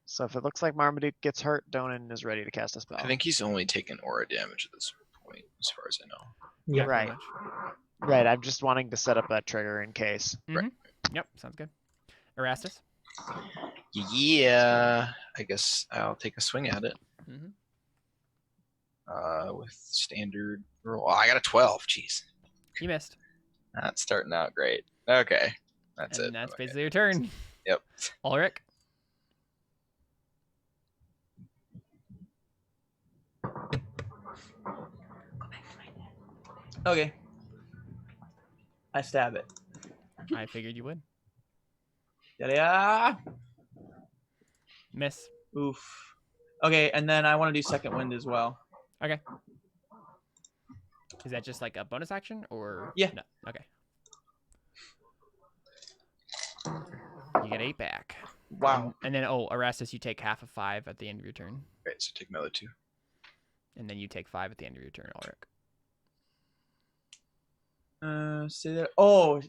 So if it looks like Marmaduke gets hurt, Donan is ready to cast a spell. I think he's only taken aura damage at this point, as far as I know. Yeah. Right. Pretty much. Right, I'm just wanting to set up that trigger in case. Yep, sounds good. Erastus? Yeah, I guess I'll take a swing at it. Mm-hmm. With standard roll. Oh, I got a 12. Jeez. You missed. Not starting out great. Okay. That's And it. that's Okay. basically your turn. Yep. Ulrich? Okay. I stab it. I figured you would. Yeah. Miss. Oof. Okay, and then I want to do second wind as well. Okay. Is that just like a bonus action or? Yeah. No. Okay. You get 8 back. Wow. And then, Erastus, you take half of 5 at the end of your turn. Right, so take another 2. And then you take 5 at the end of your turn, Ulrich. Say that. Oh, I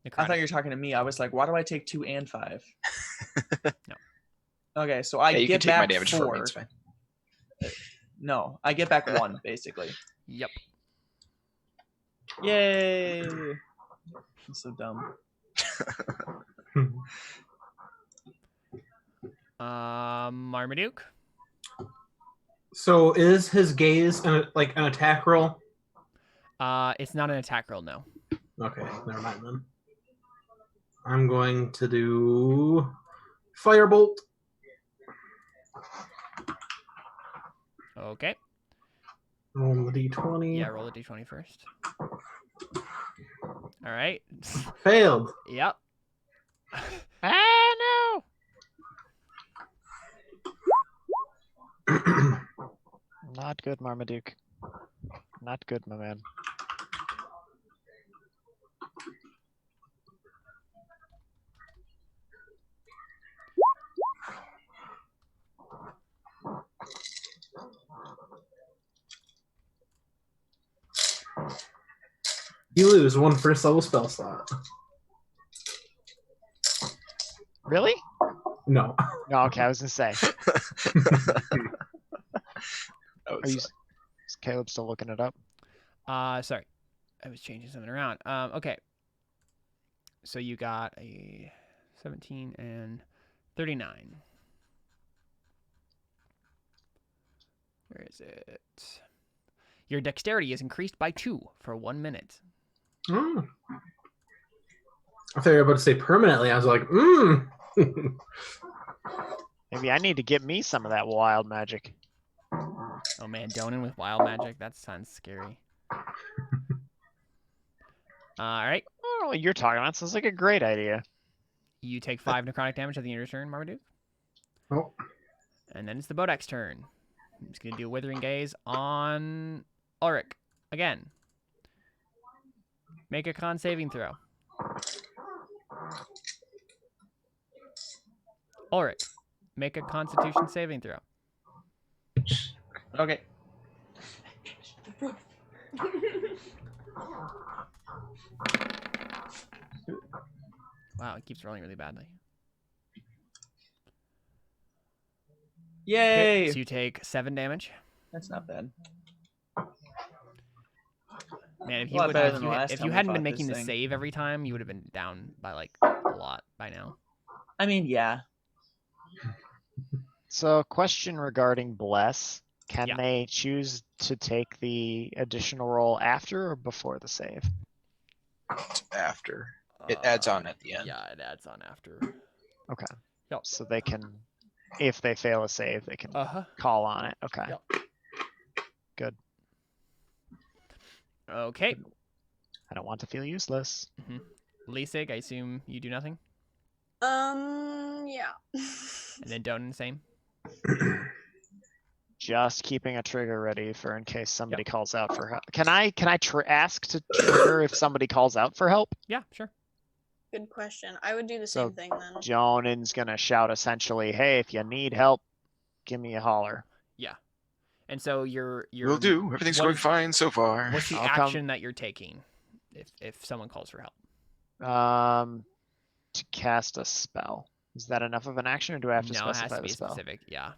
Necrotic. thought you were talking to me. I was like, why do I take 2 and 5? No. Okay, so I Yeah, you get can take back my damage 4. for me. It's fine. No, I get back 1 basically. Yep. Yay! I'm so dumb. Marmaduke? So is his gaze like an attack roll? It's not an attack roll, no. Okay, never mind then. I'm going to do Firebolt. Okay. Roll the d20. Yeah, roll a d20 first. All right. Failed. Yep. Ah, no! Not good, Marmaduke. Not good, my man. You lose 1 first level spell slot. Really? No. No, okay, I was gonna say. That Are was you, is Caleb still looking it up? Sorry. I was changing something around. Okay. So you got a 17 and 39. Where is it? Your dexterity is increased by 2 for 1 minute. Oh. I thought you were about to say permanently. I was like, Maybe I need to get me some of that wild magic. Oh man, Donan with wild magic. That sounds scary. All right. I don't know what you're talking about. Sounds like a great idea. You take 5 necrotic damage at the end of your turn, Marmaduke. Oh. And then it's the Bodak's turn. He's going to do a Withering Gaze on Ulrich. Again. Make a con saving throw. Ulrich. Make a constitution saving throw. Okay. Wow, it keeps rolling really badly. Yay! Okay, so you take 7 damage. That's not bad. Man, if A you lot would, better if than you, the last if time you we hadn't been fought making this the thing. save every time, you would have been down by like a lot by now. I mean, yeah. So, question regarding Bless. Can Yeah. they choose to take the additional roll after or before the save? it's after. It adds on at the end. Yeah, it adds on after. Okay. Yep. So they can, if they fail a save, they can Uh-huh. call on it. Okay. Yep. Good. Okay. I don't want to feel useless. Lisig, I assume you do nothing? Yeah. And then Donan, same? Just keeping a trigger ready for in case somebody calls out for help. Can I ask to trigger if somebody calls out for help? Yeah, sure. Good question. I would do the So, same thing then. Jonan's gonna shout essentially, "Hey, if you need help, give me a holler." Yeah. And so you're Will do. Everything's what going is- fine so far. What's the I'll come- action that you're taking if someone calls for help? To cast a spell. Is that enough of an action, or do I have to No, it specify has to the be spell? specific. Yeah.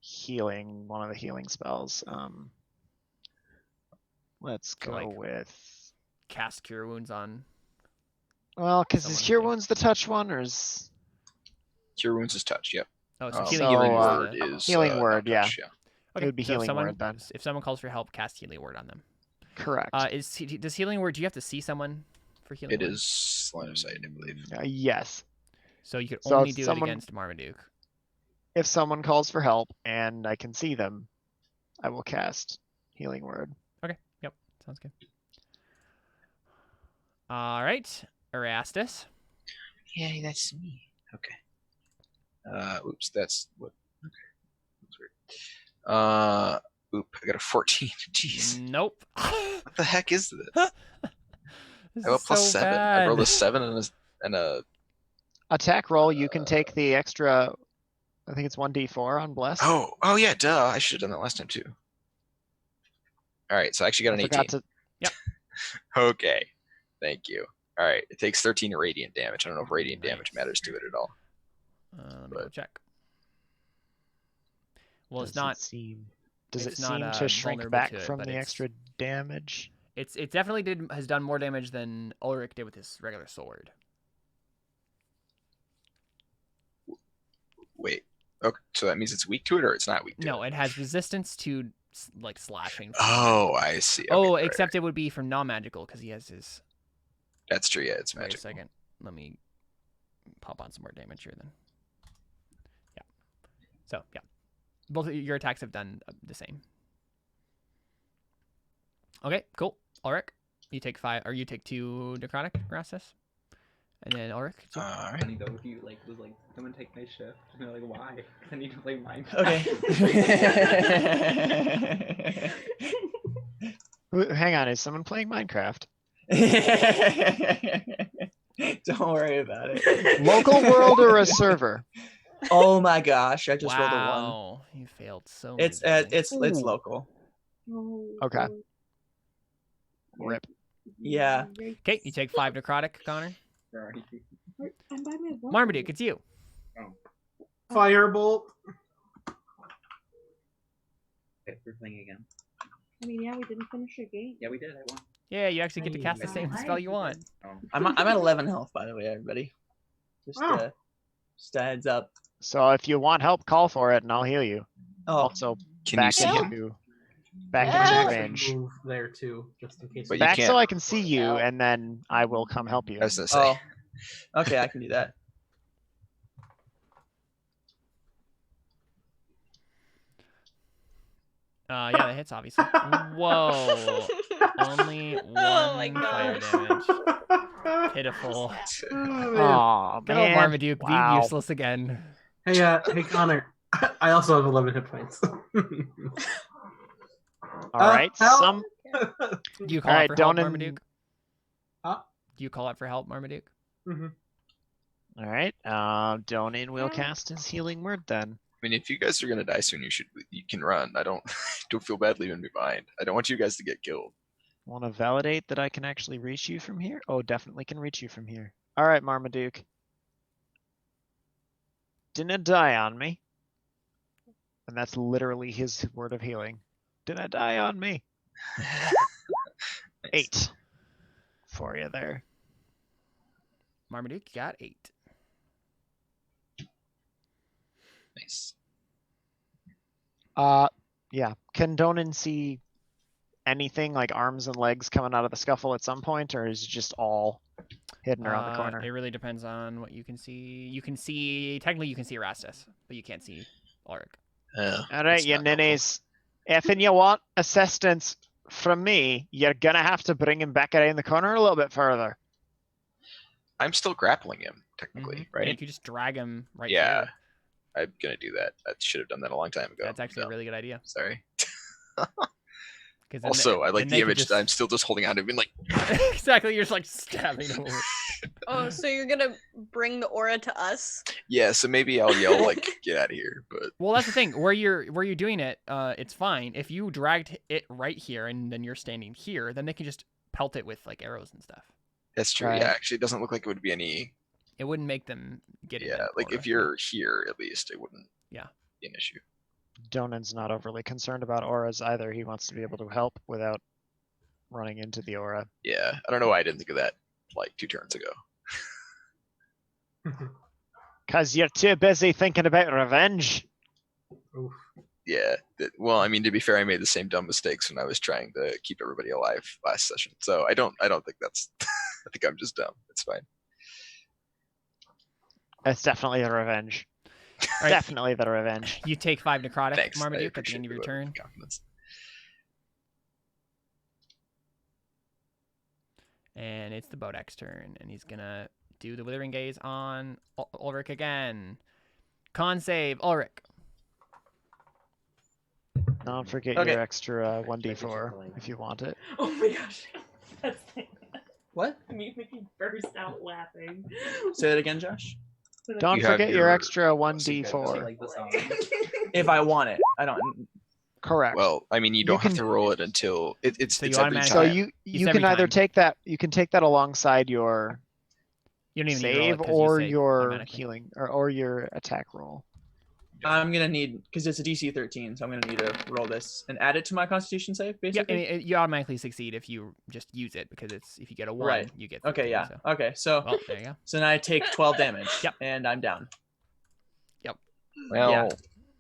Healing. One of the healing spells. Let's So, go like- with. Cast Cure Wounds on. Well, because is someone, Cure yeah. Wounds the touch one, or is Cure Wounds is touch. Yep. Oh, so Um, healing, so, word is word the- is Healing not word, yeah. touch, Okay, would be so if healing someone, word then. If someone calls for help, cast healing word on them. correct? Does healing word? Do you have to see someone for healing? It word? is line of sight, I believe. Yes. So you could So only if do someone- it against Marmaduke. If someone calls for help and I can see them, I will cast healing word. Okay. Yep. Sounds good. All right, Erastus. Yeah, that's me. Okay. Oops, that's what. Okay, that's weird. I got a 14. Jeez, Nope. what the heck is this? This I have a is plus so 7. I rolled a bad. 7 and a. Attack roll, you can take the extra. I think it's 1d4 on bless. Oh yeah, duh. I should have done that last time too. All right, so I actually got an I 18. forgot to. Okay, thank you. All right, it takes 13 radiant damage. I don't know if radiant damage Nice. matters to it at all. Let me go But- check. Well, it's Does it not. seem? Does it it's not, seem to shrink vulnerable back to it, from but the it's- extra damage? It definitely has done more damage than Ulrich did with his regular sword. Wait. Okay, so that means it's weak to it, or it's not weak to No, it? it has resistance to like slashing. from Oh, magical. I see. Okay, Oh, right, except it would be from non-magical because he has his. that's true. Yeah, it's Wait a magic. second. Let me pop on some more damage here then. Yeah. So yeah, both of your attacks have done the same. Okay, cool. Ulrich, you take 5, or you take 2 necrotic, Rastus, and then Ulrich. All right. Funny though if you like was like, someone take my shift, and they're like, why? 'Cause I need to play Minecraft. Okay. Hang on, is someone playing Minecraft? Don't worry about it. Local world or a server? Oh my gosh! I just rolled a 1. Wow, you failed so. It's miserably. it's Ooh. local. Okay. Rip. Yeah. Okay, you take 5 necrotic, Connor. Sorry. I'm by my wall. Marmaduke, it's you. Firebolt. Okay, we're playing again. I mean, yeah, we didn't finish your game. Yeah, we did. I won. Yeah, you actually get to Hey, cast the I- same spell you want. I'm at 11 health, by the way, everybody. Just Oh. just a heads up. So if you want help, call for it, and I'll heal you. Oh, Also, Can you back see Yeah. him? into back I into should range. move there too, just in case. But you Back can't- so I can see you, and then I will come help you. I was gonna say. oh. Okay, I can do that. Yeah, that hits obviously. Whoa, only 1 Oh my fire gosh. damage. Pitiful. Aw, Good old man. Marmaduke being Wow. useless again. Hey, Connor. I also have 11 hit points. All right, help. some Do you call All out right, for help, don't Marmaduke? Huh? Do you call out for help, Marmaduke? Mhm. All right, Donin will cast his healing word then. I mean, if you guys are gonna die soon, you can run. I don't don't feel bad leaving me behind. I don't want you guys to get killed. Want to validate that I can actually reach you from here? Oh, definitely can reach you from here. All right, Marmaduke. Didn't die on me. And that's literally his word of healing. Didn't die on me. Nice. 8 for you there. Marmaduke got 8. Nice. Yeah. Can Donin see anything like arms and legs coming out of the scuffle at some point, or is it just all hidden around the corner? It really depends on what you can see. You can see, technically you can see Erastus, but you can't see Ulrich. Yeah. All right, That's you not helpful. ninnies. If you want assistance from me, you're gonna have to bring him back around the corner a little bit further. I'm still grappling him, technically, Mhm. right? Yeah, you could just drag him right Yeah. through. I'm gonna do that. I should have done that a long time ago. That's actually a No, really good idea. sorry. 'Cause then Also, I like then the they could image just- that I'm still just holding on to being like, exactly, you're just like stabbing him. Oh, so you're gonna bring the aura to us? Yeah, so maybe I'll yell like, "Get out of here!" But Well, that's the thing. Where you're doing it, it's fine. If you dragged it right here and then you're standing here, then they can just pelt it with like arrows and stuff. that's true. Right. Yeah, actually, it doesn't look like it would be any. It wouldn't make them get it. Yeah, like if you're here, at least it wouldn't. Yeah. Be an issue. Donan's not overly concerned about auras either. He wants to be able to help without running into the aura. Yeah, I don't know why I didn't think of that like 2 turns ago. Cause you're too busy thinking about revenge. Oof. Yeah. Well, I mean, to be fair, I made the same dumb mistakes when I was trying to keep everybody alive last session. So I don't think that's. I think I'm just dumb. It's fine. It's definitely the revenge. Right. Definitely the revenge. You take 5 necrotic, Thanks. I Marmaduke, at the appreciate end of your the turn. confidence. And it's the Bodak's turn, and he's gonna do the Withering Gaze on Ulrich again. Con save, Ulrich. Don't forget Okay. your extra 1d4 if you want it. Oh my gosh. That's What? me burst out laughing. Say that again, Josh. Don't You have forget your your- extra I 1d4. like the song. If I want it, I don't. Correct. Well, I mean, you don't have can- to roll it until it's So you every automatically- so time. you every can either time. take that alongside your You don't even need to roll it save 'cause you or save your automatically. healing or your attack roll. I'm gonna need because it's a DC 13, so I'm gonna need to roll this and add it to my Constitution save, Yeah, basically. and you automatically succeed if you just use it because it's if you get a 1, Right. you get. Okay, 13, yeah. So. Okay, so Well, there you go. so now I take 12 damage. Yep. And I'm down. Well, Yeah.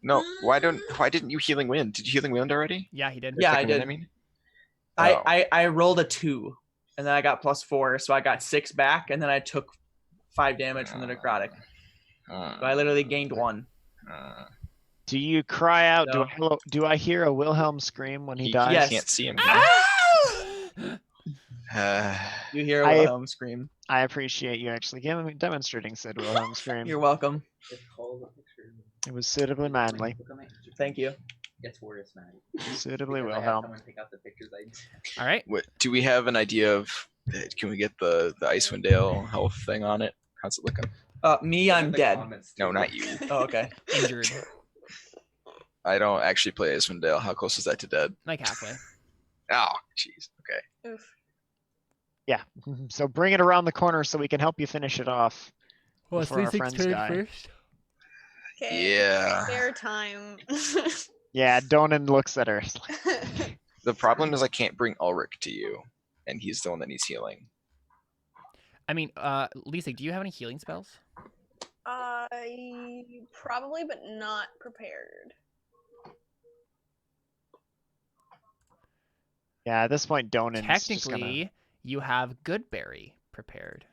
no. Why didn't you healing wind? Did you healing wind already? Yeah, he did. Yeah, I Second wind, did. mean. I, Oh. I rolled a 2, and then I got +4, so I got 6 back, and then I took 5 damage from the necrotic. So I literally gained 1. Do you cry out? No. Do I hear a Wilhelm scream when he dies? Yes. Can't see him. You hear a I- Wilhelm scream. I appreciate you actually demonstrating said Wilhelm scream. You're welcome. It's called a picture. It was suitably manly. Look at my picture. Thank you. Gets worse, man. Suitably Because I had Wilhelm. someone pick out the pictures I All right. What do we have an idea of? Can we get the Icewind Dale health thing on it? How's it looking? Me, I'm dead. No, not you. Oh, okay. Injured. I don't actually play Icewind Dale. How close is that to dead? Like halfway. Oh, jeez. Okay. Oof. Yeah. So bring it around the corner so we can help you finish it off. Well, before our friends die. first. Okay. Yeah. Fair time. Yeah, Donan looks at her. The problem is I can't bring Ulrich to you, and he's the one that needs healing. I mean, Lisa, do you have any healing spells? Probably, but not prepared. Yeah, at this point, Donan's just Technically, you have Goodberry prepared.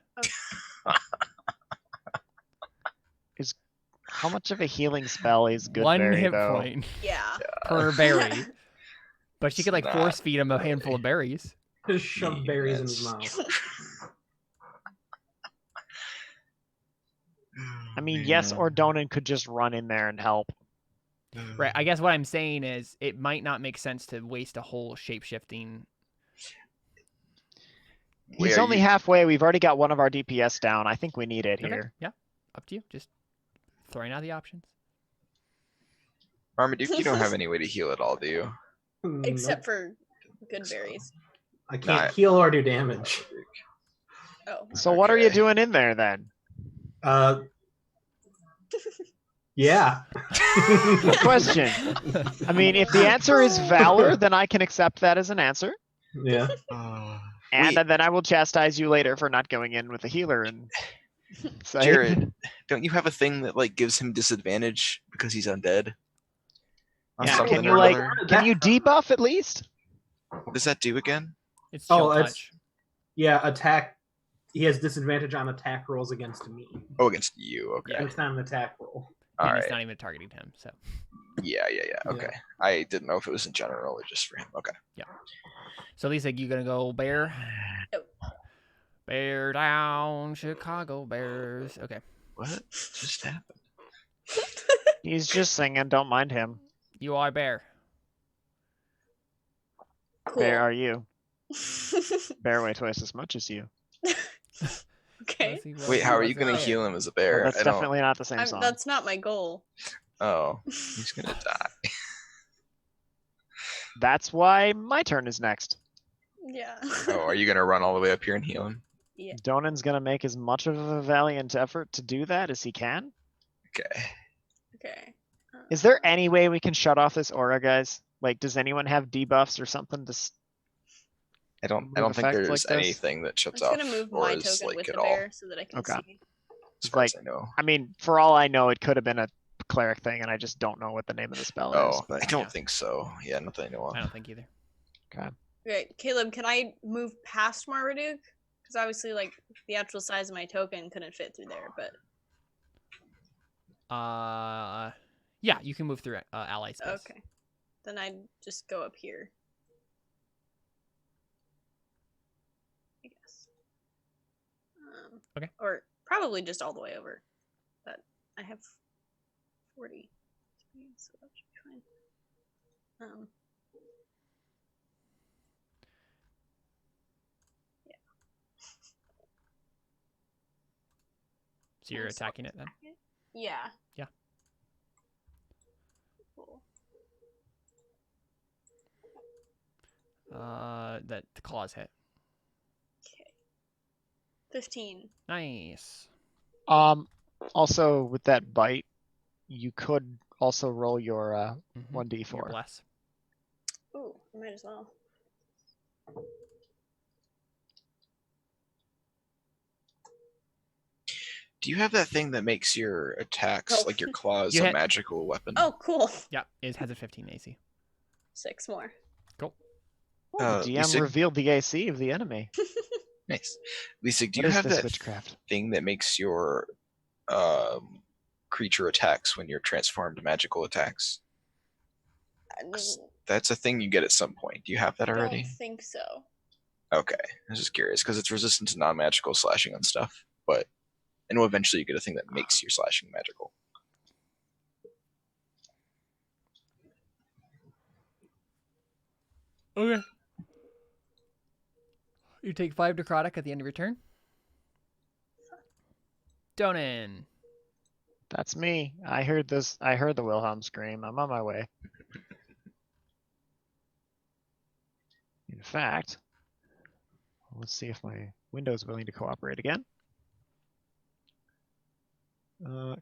how much of a healing spell is good? 1 berry, hit though? point Yeah. per berry. But she could like It's force not feed him a handful of berries. Just shove berries in his Yes. mouth. I mean, yes, or Donan could just run in there and help. Right. I guess what I'm saying is it might not make sense to waste a whole shape-shifting. Wait, He's are only you- halfway. We've already got one of our DPS down. I think we need it Okay, here. yeah. Up to you. Just throwing out the options. Marmaduke, you don't have any way to heal at all, do you? Except for good berries. I can't Nah. heal or do damage. Oh. So what are you Okay. doing in there then? Yeah. Good question. I mean, if the answer is valor, then I can accept that as an answer. Yeah. And Wait. then I will chastise you later for not going in with a healer and say, Jared, don't you have a thing that like gives him disadvantage because he's undead? On Yeah, something can or you like another? can you debuff at least? What does that do again? It's Oh, chill it's- touch. Yeah, attack. He has disadvantage on attack rolls against me. Oh, against you. Okay. Yeah. It's not an attack roll. All And it's right. not even targeting him. So Yeah. Okay. I didn't know if it was in general or just for him. Okay. Lisa, you gonna go bear? Yep. Bear down, Chicago Bears. Okay. What just happened? He's just singing, don't mind him. You are bear. Cool. Bear are you. Bear weigh twice as much as you. Okay. Let's see what Wait, he how are you was gonna there. heal him as a Well, bear? that's I don't. definitely not the same song. That's not my goal. Oh, he's gonna die. That's why my turn is next. Yeah. Oh, are you gonna run all the way up here and heal him? Yeah. Donan's gonna make as much of a valiant effort to do that as he can. Okay. Okay. Is there any way we can shut off this aura, guys? Like, does anyone have debuffs or something to? I don't Move think effect there's like this? anything that I'm shuts just off gonna move my auras token like with at the all, bear so that I can Okay. see. as far as like- I know. I mean, for all I know, it could have been a cleric thing, and I just don't know what the name of the spell is. Oh, But I don't Yeah. think so. Yeah, not that I know of. I don't think either. Okay, Caleb, can I move past Marmaduke? Because obviously, like, the actual size of my token couldn't fit through there, but Yeah, you can move through ally space. okay. Then I'd just go up here. I guess. Okay. Or probably just all the way over. But I have 40. So that should be fine. Yeah. So you're Can I still attacking it then? attack it? Yeah. Yeah. Cool. That the claws hit. Okay. 15. Nice. Also with that bite, you could also roll your Mhm. 1d4. Your bless. Ooh, I might as well. Do you have that thing that makes your attacks, Oh. like your claws, You a hit- magical weapon? Oh, cool. Yeah, it has a 15 AC. 6 more. The DM Lisa, revealed the AC of the enemy. nice. Lisa, do What you is have this that witchcraft? thing that makes your creature attacks when you're transformed to magical attacks? That's a thing you get at some point. Do you have that I already? don't think so. Okay, I was just curious because it's resistant to non-magical slashing and stuff, but and eventually you get a thing that makes your slashing magical. Okay. You take 5 necrotic at the end of your turn. Donan. That's me. I heard this. I heard the Wilhelm scream. I'm on my way. In fact, let's see if my window's willing to cooperate again.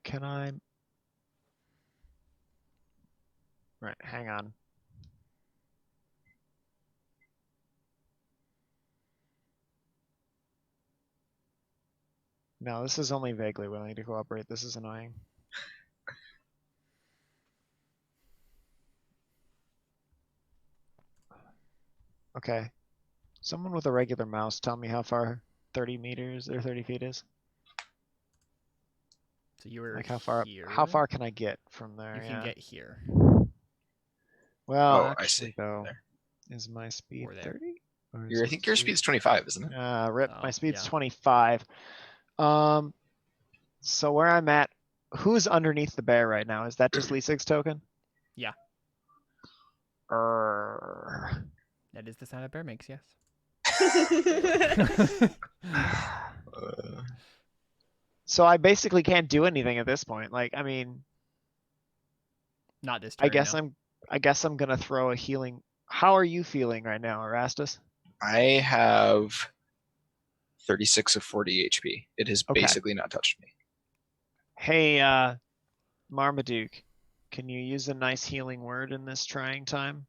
Can I? Right, hang on. No, this is only vaguely willing to cooperate. This is annoying. Okay. Someone with a regular mouse, tell me how far 30 meters or 30 feet is. So you were Like how far? here. How far can I get from there? You can yeah. get here. Well, Oh, I actually, see. though, There. is my speed Or there. 30? Or is I my think your speed's 25, isn't it? Rip, Oh, my speed's yeah. 25. So where I'm at, who's underneath the bear right now? Is that just Leesig's token? Yeah. Err. That is the sound a bear makes, yes. So I basically can't do anything at this point. Like, I mean, Not this turn. I guess I'm gonna throw a healing. How are you feeling right now, Erastus? I have 36 of 40 HP. It has Okay. basically not touched me. Hey, Marmaduke, can you use a nice healing word in this trying time?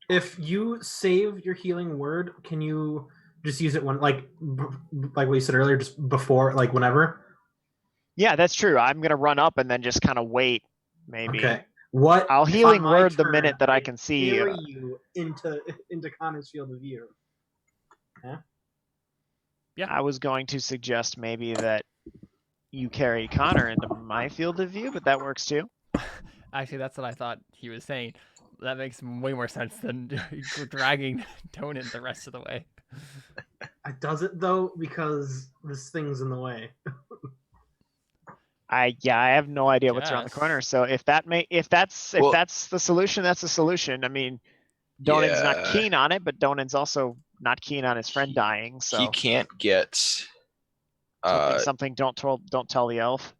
If you save your healing word, can you just use it when, like what you said earlier, just before, like whenever? Yeah, that's true. I'm gonna run up and then just kind of wait, maybe. Okay. What? I'll on healing my word the turn, minute that I can see. carry you into Connor's field of view. I was going to suggest maybe that you carry Connor into my field of view, but that works too. Actually, that's what I thought he was saying. That makes way more sense than dragging Donan the rest of the way. Does it though? Because this thing's in the way. I have no idea what's around the Guess. corner. So if that's the solution, that's the solution. I mean, Donan's not Yeah. keen on it, but Donan's also not keen on his friend dying. So He can't get Something don't tell the elf.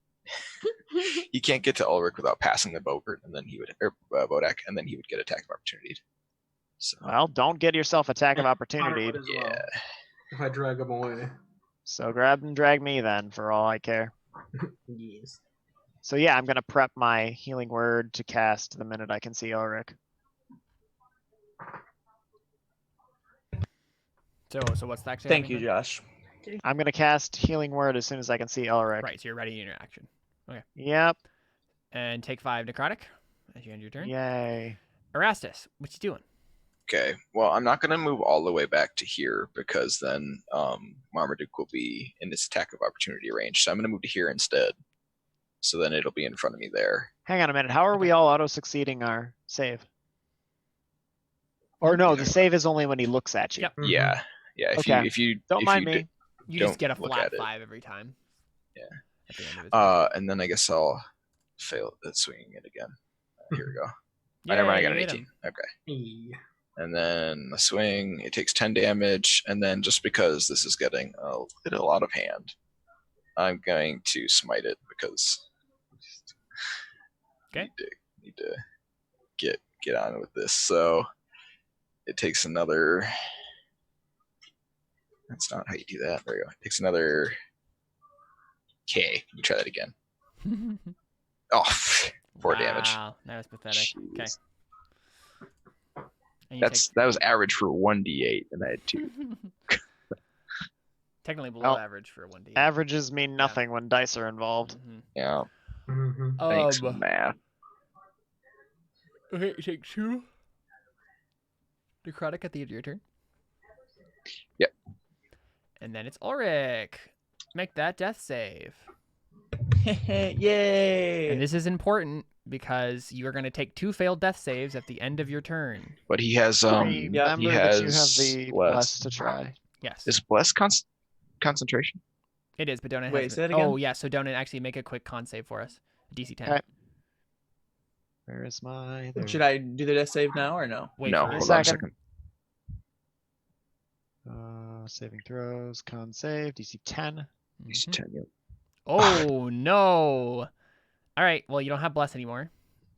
He can't get to Ulrich without passing the Bogart, and then he would, or Bodak, and then he would get attack of opportunity. So Well, don't get yourself attack of opportunity. As well, yeah, if I drag him away. So grab and drag me then, for all I care. Yes. So yeah, I'm gonna prep my healing word to cast the minute I can see Ulrich. So what's the action? Thank you, Josh. I'm gonna cast healing word as soon as I can see Ulrich. Right, so you're ready in your action. Yep. And take 5 necrotic as you end your turn. Yay. Erastus, what you doing? okay. Well, I'm not gonna move all the way back to here because then Marmaduke will be in this attack of opportunity range. So I'm gonna move to here instead. So then it'll be in front of me there. Hang on a minute. How are we all auto succeeding our save? Or no, the save is only when he looks at you. Yep. Yeah, yeah. Okay. If you Don't if mind you me. You Don't just get a look flat at it. 5 every time. Yeah. At the end of it. And then I guess I'll fail at swinging it again. Here we go. Yeah, Never mind, I got you an hit 18. him. Okay. Yeah. And then the swing, it takes 10 damage, and then just because this is getting a little out of hand, I'm going to smite it because Okay. need to get on with this. So it takes another. That's not how you do that. There you go. It takes another K. You try that again. Oh, 4 damage. Wow, that was pathetic. Okay. Jeez. And you That was average for 1d8, and I had 2. technically below Well, average for a 1d. Averages mean nothing when dice are involved. Yeah. Mm-hmm. Thanks, math. Okay, you take 2 necrotic at the end of your turn. Yep. And then it's Ulrich. Make that death save. Yay! And this is important because you are going to take 2 failed death saves at the end of your turn. But he has Remember he that you have has the bless. bless to try. Yes. Is bless concentration? It is, but Donut Wait, has say that again? Oh, yeah, so Donut actually make a quick con save for us. DC 10. Alright. Where is my... there. Should I do the death save now or no? Wait No, for it. hold on a Second. second. Saving throws, con save, DC 10. He's Mhm. 10, yep. Oh, no. All right, well, you don't have bless anymore.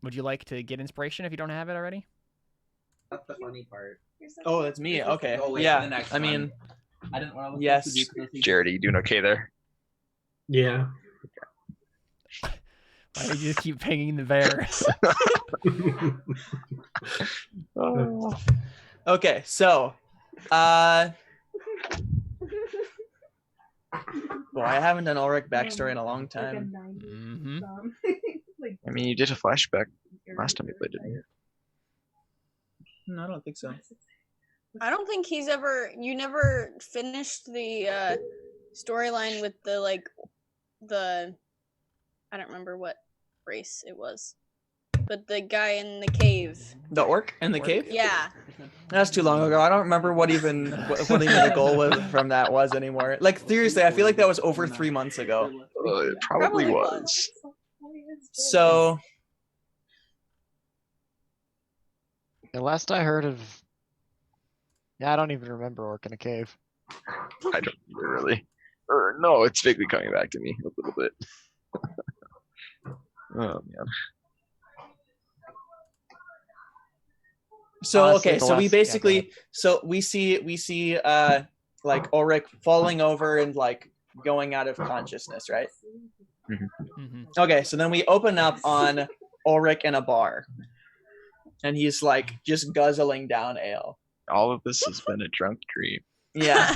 Would you like to get inspiration if you don't have it already? That's the funny part. Oh, that's me. Okay. Oh, wait, Yeah. the next I mean, I didn't want to. Yes. Jared, are you doing okay there? Yeah. Why did you just keep pinging the bear? Oh. okay. So, boy, I haven't done Ulrich backstory in a long time. Mm-hmm. I mean, you did a flashback last time you played, didn't you? No, I don't think so. I don't think he's ever. You never finished the storyline with the. I don't remember what race it was, but the guy in the cave. The orc in the cave? Yeah. That's too long ago. I don't remember what even the goal from that was anymore. Like seriously, I feel like that was over 3 months ago. It probably was. So The last I heard of... Yeah, I don't even remember Orc in a Cave. I don't really. Or no, it's vaguely coming back to me a little bit. Oh man. So Honestly, okay, the so we last- yeah, go basically ahead. so we see like Ulrich falling over and like going out of consciousness, right? Mm-hmm. Okay, so then we open up on Ulrich in a bar. And he's like just guzzling down ale. All of this has been a drunk dream. Yeah.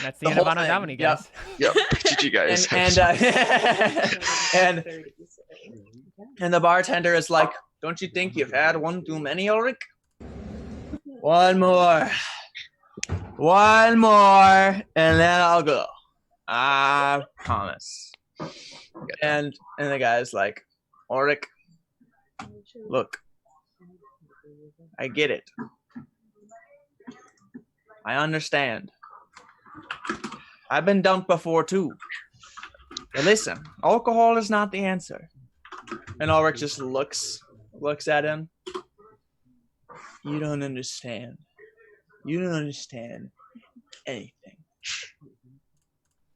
That's the, The end of whole Anno thing, Domini, yep. guys. Yep. GG guys. And the bartender is like, "Don't you think you've had one too many, Ulrich? One more, and then I'll go. I promise." And the guy's like, "Ulrich, look, I get it. I understand. I've been dumped before too. But listen, alcohol is not the answer." And Ulrich just looks at him. You don't understand. You don't understand anything.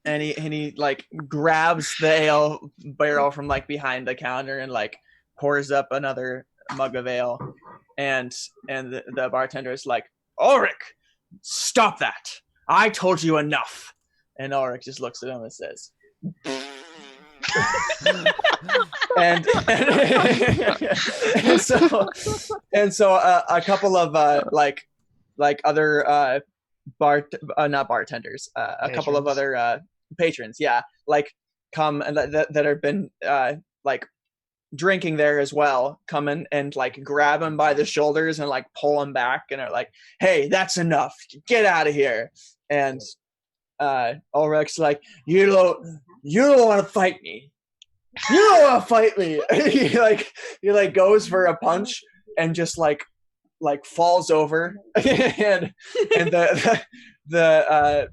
and he like grabs the ale barrel from like behind the counter and like pours up another mug of ale, and the bartender is like, Ulrich, stop that! I told you enough. And Ulrich just looks at him and says, and so a couple of like other not bartenders, a couple of Patrons. other patrons, yeah, like come and that have been like drinking there as well, come in and like grab him by the shoulders and like pull him back and are like, hey, that's enough, get out of here. And Ulrich's like, you don't want to fight me. You don't want to fight me. he goes for a punch and just like falls over, and the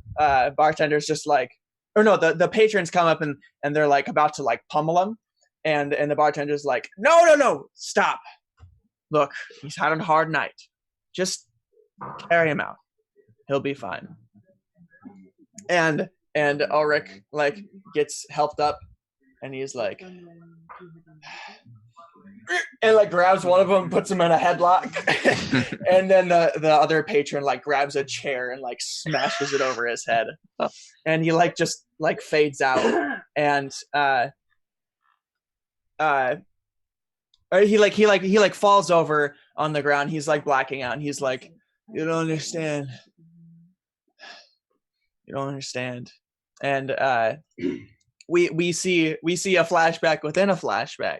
bartender's just like, or no, the patrons come up and they're like about to like pummel him, and the bartender's like, no, stop. Look, he's had a hard night. Just carry him out. He'll be fine. And Ulrich like gets helped up, and he's like, and like grabs one of them, puts him in a headlock, and then the other patron like grabs a chair and like smashes it over his head, and he like just like fades out, and he falls over on the ground. He's like blacking out, and he's like, you don't understand. You don't understand. And we see a flashback within a flashback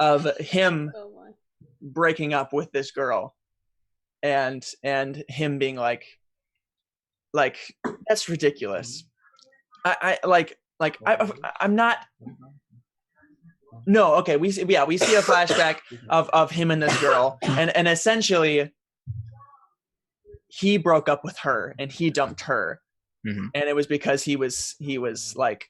of him breaking up with this girl, and him being like that's ridiculous. I'm not. No, okay. We see a flashback of him and this girl, and essentially he broke up with her and he dumped her, and it was because he was like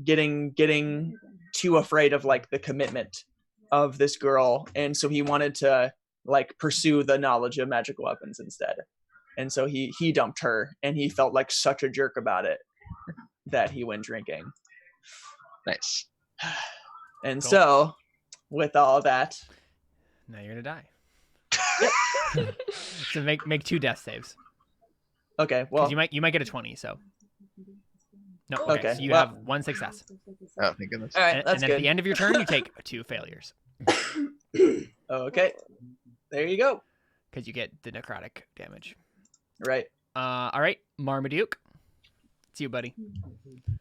getting too afraid of like the commitment of this girl, and so he wanted to like pursue the knowledge of magical weapons instead, and so he dumped her, and he felt like such a jerk about it that he went drinking. Nice. And Cool. so with all that, Now you're gonna die. So make 2 death saves. okay, 'Cause well, you might get a 20. So no. Okay, So you well- have 1 success, Oh, thank goodness. all right, and that's then at good. the end of your turn you take 2 failures Okay, there you go. because you get the necrotic damage. Right. All right, Marmaduke, it's you, buddy.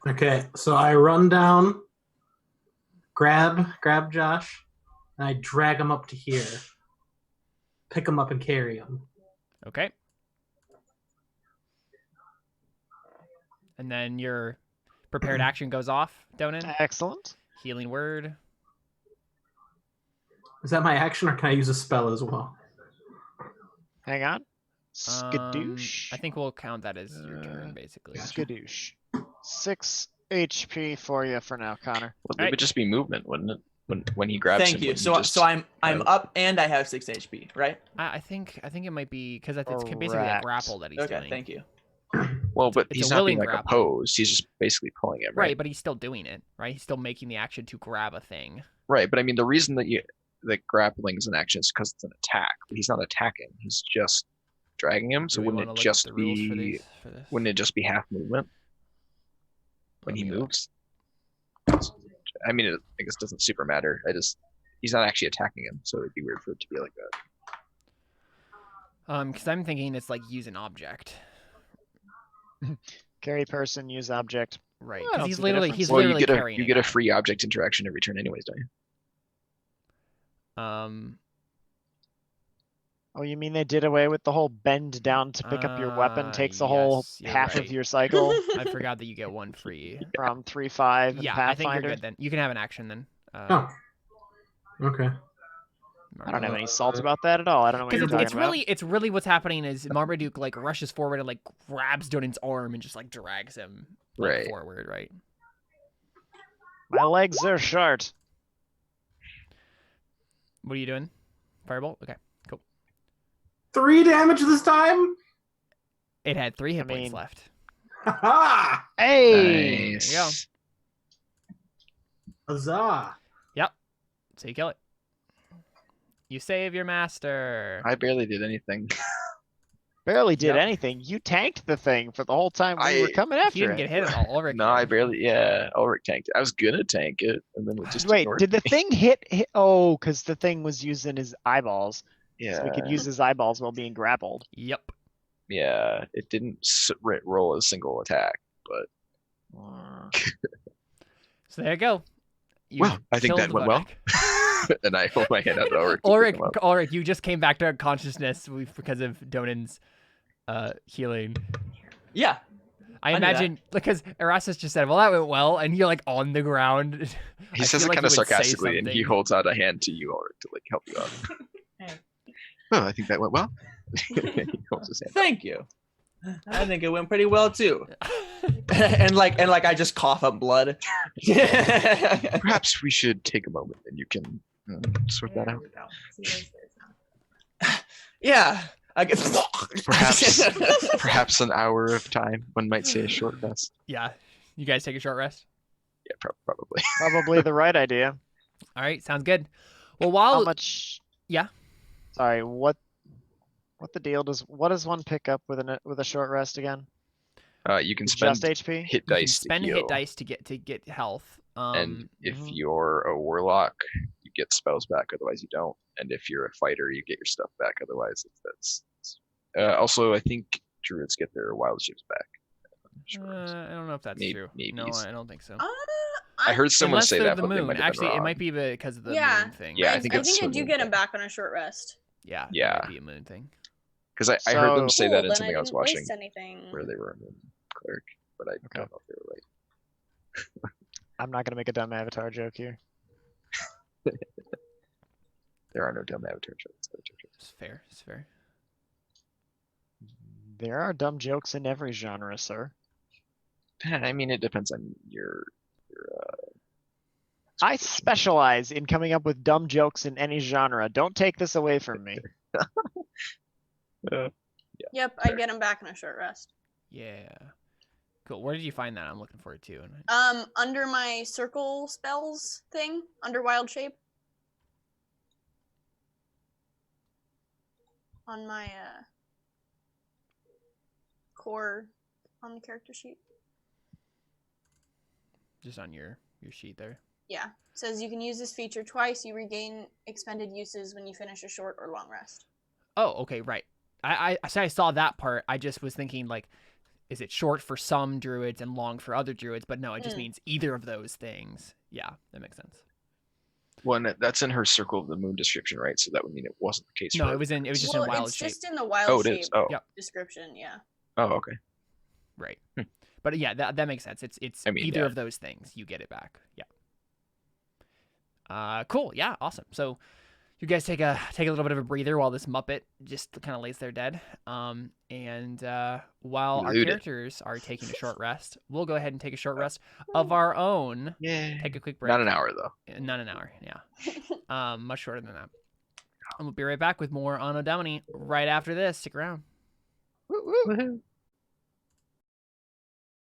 Okay, so I run down, grab Josh, and I drag him up to here. Pick him up and carry him. Okay. And then your prepared action goes off, Donan. Excellent. Healing word. Is that my action, or can I use a spell as well? Hang on. Um, Skadoosh. I think we'll count that as your turn, basically. Skadoosh. 6 HP for you for now, Connor. Well, it Alright. would just be movement, wouldn't it? When he grabs Thank him. you. wouldn't So just- I'm have- up and I have 6 HP, right? I think it might be because it's basically a Correct. grapple that he's Okay, doing. thank you. Well, but it's he's a not being willing like grapple. opposed. He's just basically pulling him, Right, right? but he's still doing it, right? He's still making the action to grab a thing. Right, but I mean, the reason that grappling is an action is because it's an attack. He's not attacking. He's just dragging him. So Do we wouldn't wanna it look up just the rules for be? for this? Wouldn't it just be half movement when Let he me look. moves? I mean, I guess it doesn't super matter. He's not actually attacking him, so it'd be weird for it to be like that. Because I'm thinking it's like use an object, Carry person, use object. right? I Because don't he's see the literally difference. Well, literally carrying. you a get a guy. free object interaction every turn, anyways, don't you? Oh, you mean they did away with the whole bend down to pick up your weapon takes a whole yes, you're half right. of your cycle I forgot that you get 1 free. from 3-5 and Yeah, I think you're Pathfinder? good then. You can have an action then. Oh. Okay. I don't have any salt about that at all. I don't know what you're Because talking it's about. really, it's really what's happening is Marmaduke like rushes forward and like grabs Donan's arm and just like drags him like, Right. forward, right? My legs are short. What are you doing? Firebolt? Okay. 3 damage this time? It had 3 hit I points mean- left. Ha Hey! There you go. Huzzah! So you kill it. You save your master. I barely did anything. Barely did Yep. anything. You tanked the thing for the whole time we were coming He after didn't it. get hit at all. Ulrich No, did. I barely. Yeah, Ulrich tanked it. I was gonna tank it, and then it just Wait, ignored did the me. thing hit? Oh, because the thing was using his eyeballs. Yeah, So we could use his eyeballs while being grappled. Yep. yeah. It didn't roll a single attack, but So there you go. You well, I think that killed went well. Vodek. And I hold my hand out to Ulrich. to pick him up. Ulrich, you just came back to consciousness because of Donan's healing. Yeah. I knew that. imagine because Erasmus just said, "Well, that went well," and you're like on the ground. He I says feel it like kind you of would say sarcastically, and he something. holds out a hand to you, Ulrich, to like help you out. Hey. Oh, I think that went well. He holds his hand. Thank you. I think it went pretty well too. and like I just cough up blood. Perhaps we should take a moment, and you can sort that There out. we go. See, there's now. Yeah. I guess. Perhaps an hour of time. One might say a short rest. Yeah, you guys take a short rest. Yeah, probably. Probably the right idea. All right, sounds good. Well, How while much? Yeah. Sorry, what the deal does? What does one pick up with a short rest again? You can spend Just HP. hit you can dice spend to heal, hit dice to get health. and if Mhm. you're a warlock, you get spells back. Otherwise, you don't. And if you're a fighter, you get your stuff back. Otherwise, that's. Also, I think druids get their wild shapes back. I don't know if that's true. No, maybes. I don't think so. I heard someone Unless say they're that, the but they moon. might have been Actually, it wrong. might be because of the Yeah. moon thing. Yeah, I I think think it's I do swimming get him thing. back on a short rest. Yeah. It Yeah. might be a moon thing. Because I heard them So- say that in Cool, then something I was didn't watching waste anything. where they were a moon cleric, but I don't know if they were right. I'm not gonna make a dumb avatar joke here. There are no dumb avatar jokes. It's fair. It's fair. There are dumb jokes in every genre, sir. I mean, it depends on your I specialize in coming up with dumb jokes in any genre. Don't take this away from me. Yep, I get him back on a short rest. Yeah. Cool. Where did you find that? I'm looking for it too. Under my circle spells thing, under wild shape. On my core on the character sheet. Just on your sheet there. Yeah. It says you can use this feature twice. You regain expended uses when you finish a short or long rest. Oh, okay, right. I saw that part. I just was thinking like, is it short for some druids and long for other druids? But no, it just means either of those things. Yeah, that makes sense. Well, and that's in her Circle of the Moon description, right? So that would mean it wasn't the case. No, for it was just well, in wild it's shape. just in the wild Oh, it shape is. Oh, Yep. description. Yeah. oh, okay. Right. But yeah, that makes sense. It's I mean, either yeah. of those things. You get it back. Yeah. Cool. Yeah, awesome. So you guys take a little bit of a breather while this Muppet just kind of lays there dead. And while our Looted. characters are taking a short rest, we'll go ahead and take a short rest of our own. Yeah. Take a quick break. Not an hour though. Not an hour. Yeah. Much shorter than that. And we'll be right back with more Anno Domini right after this. Stick around. Woo-woo. Woohoo.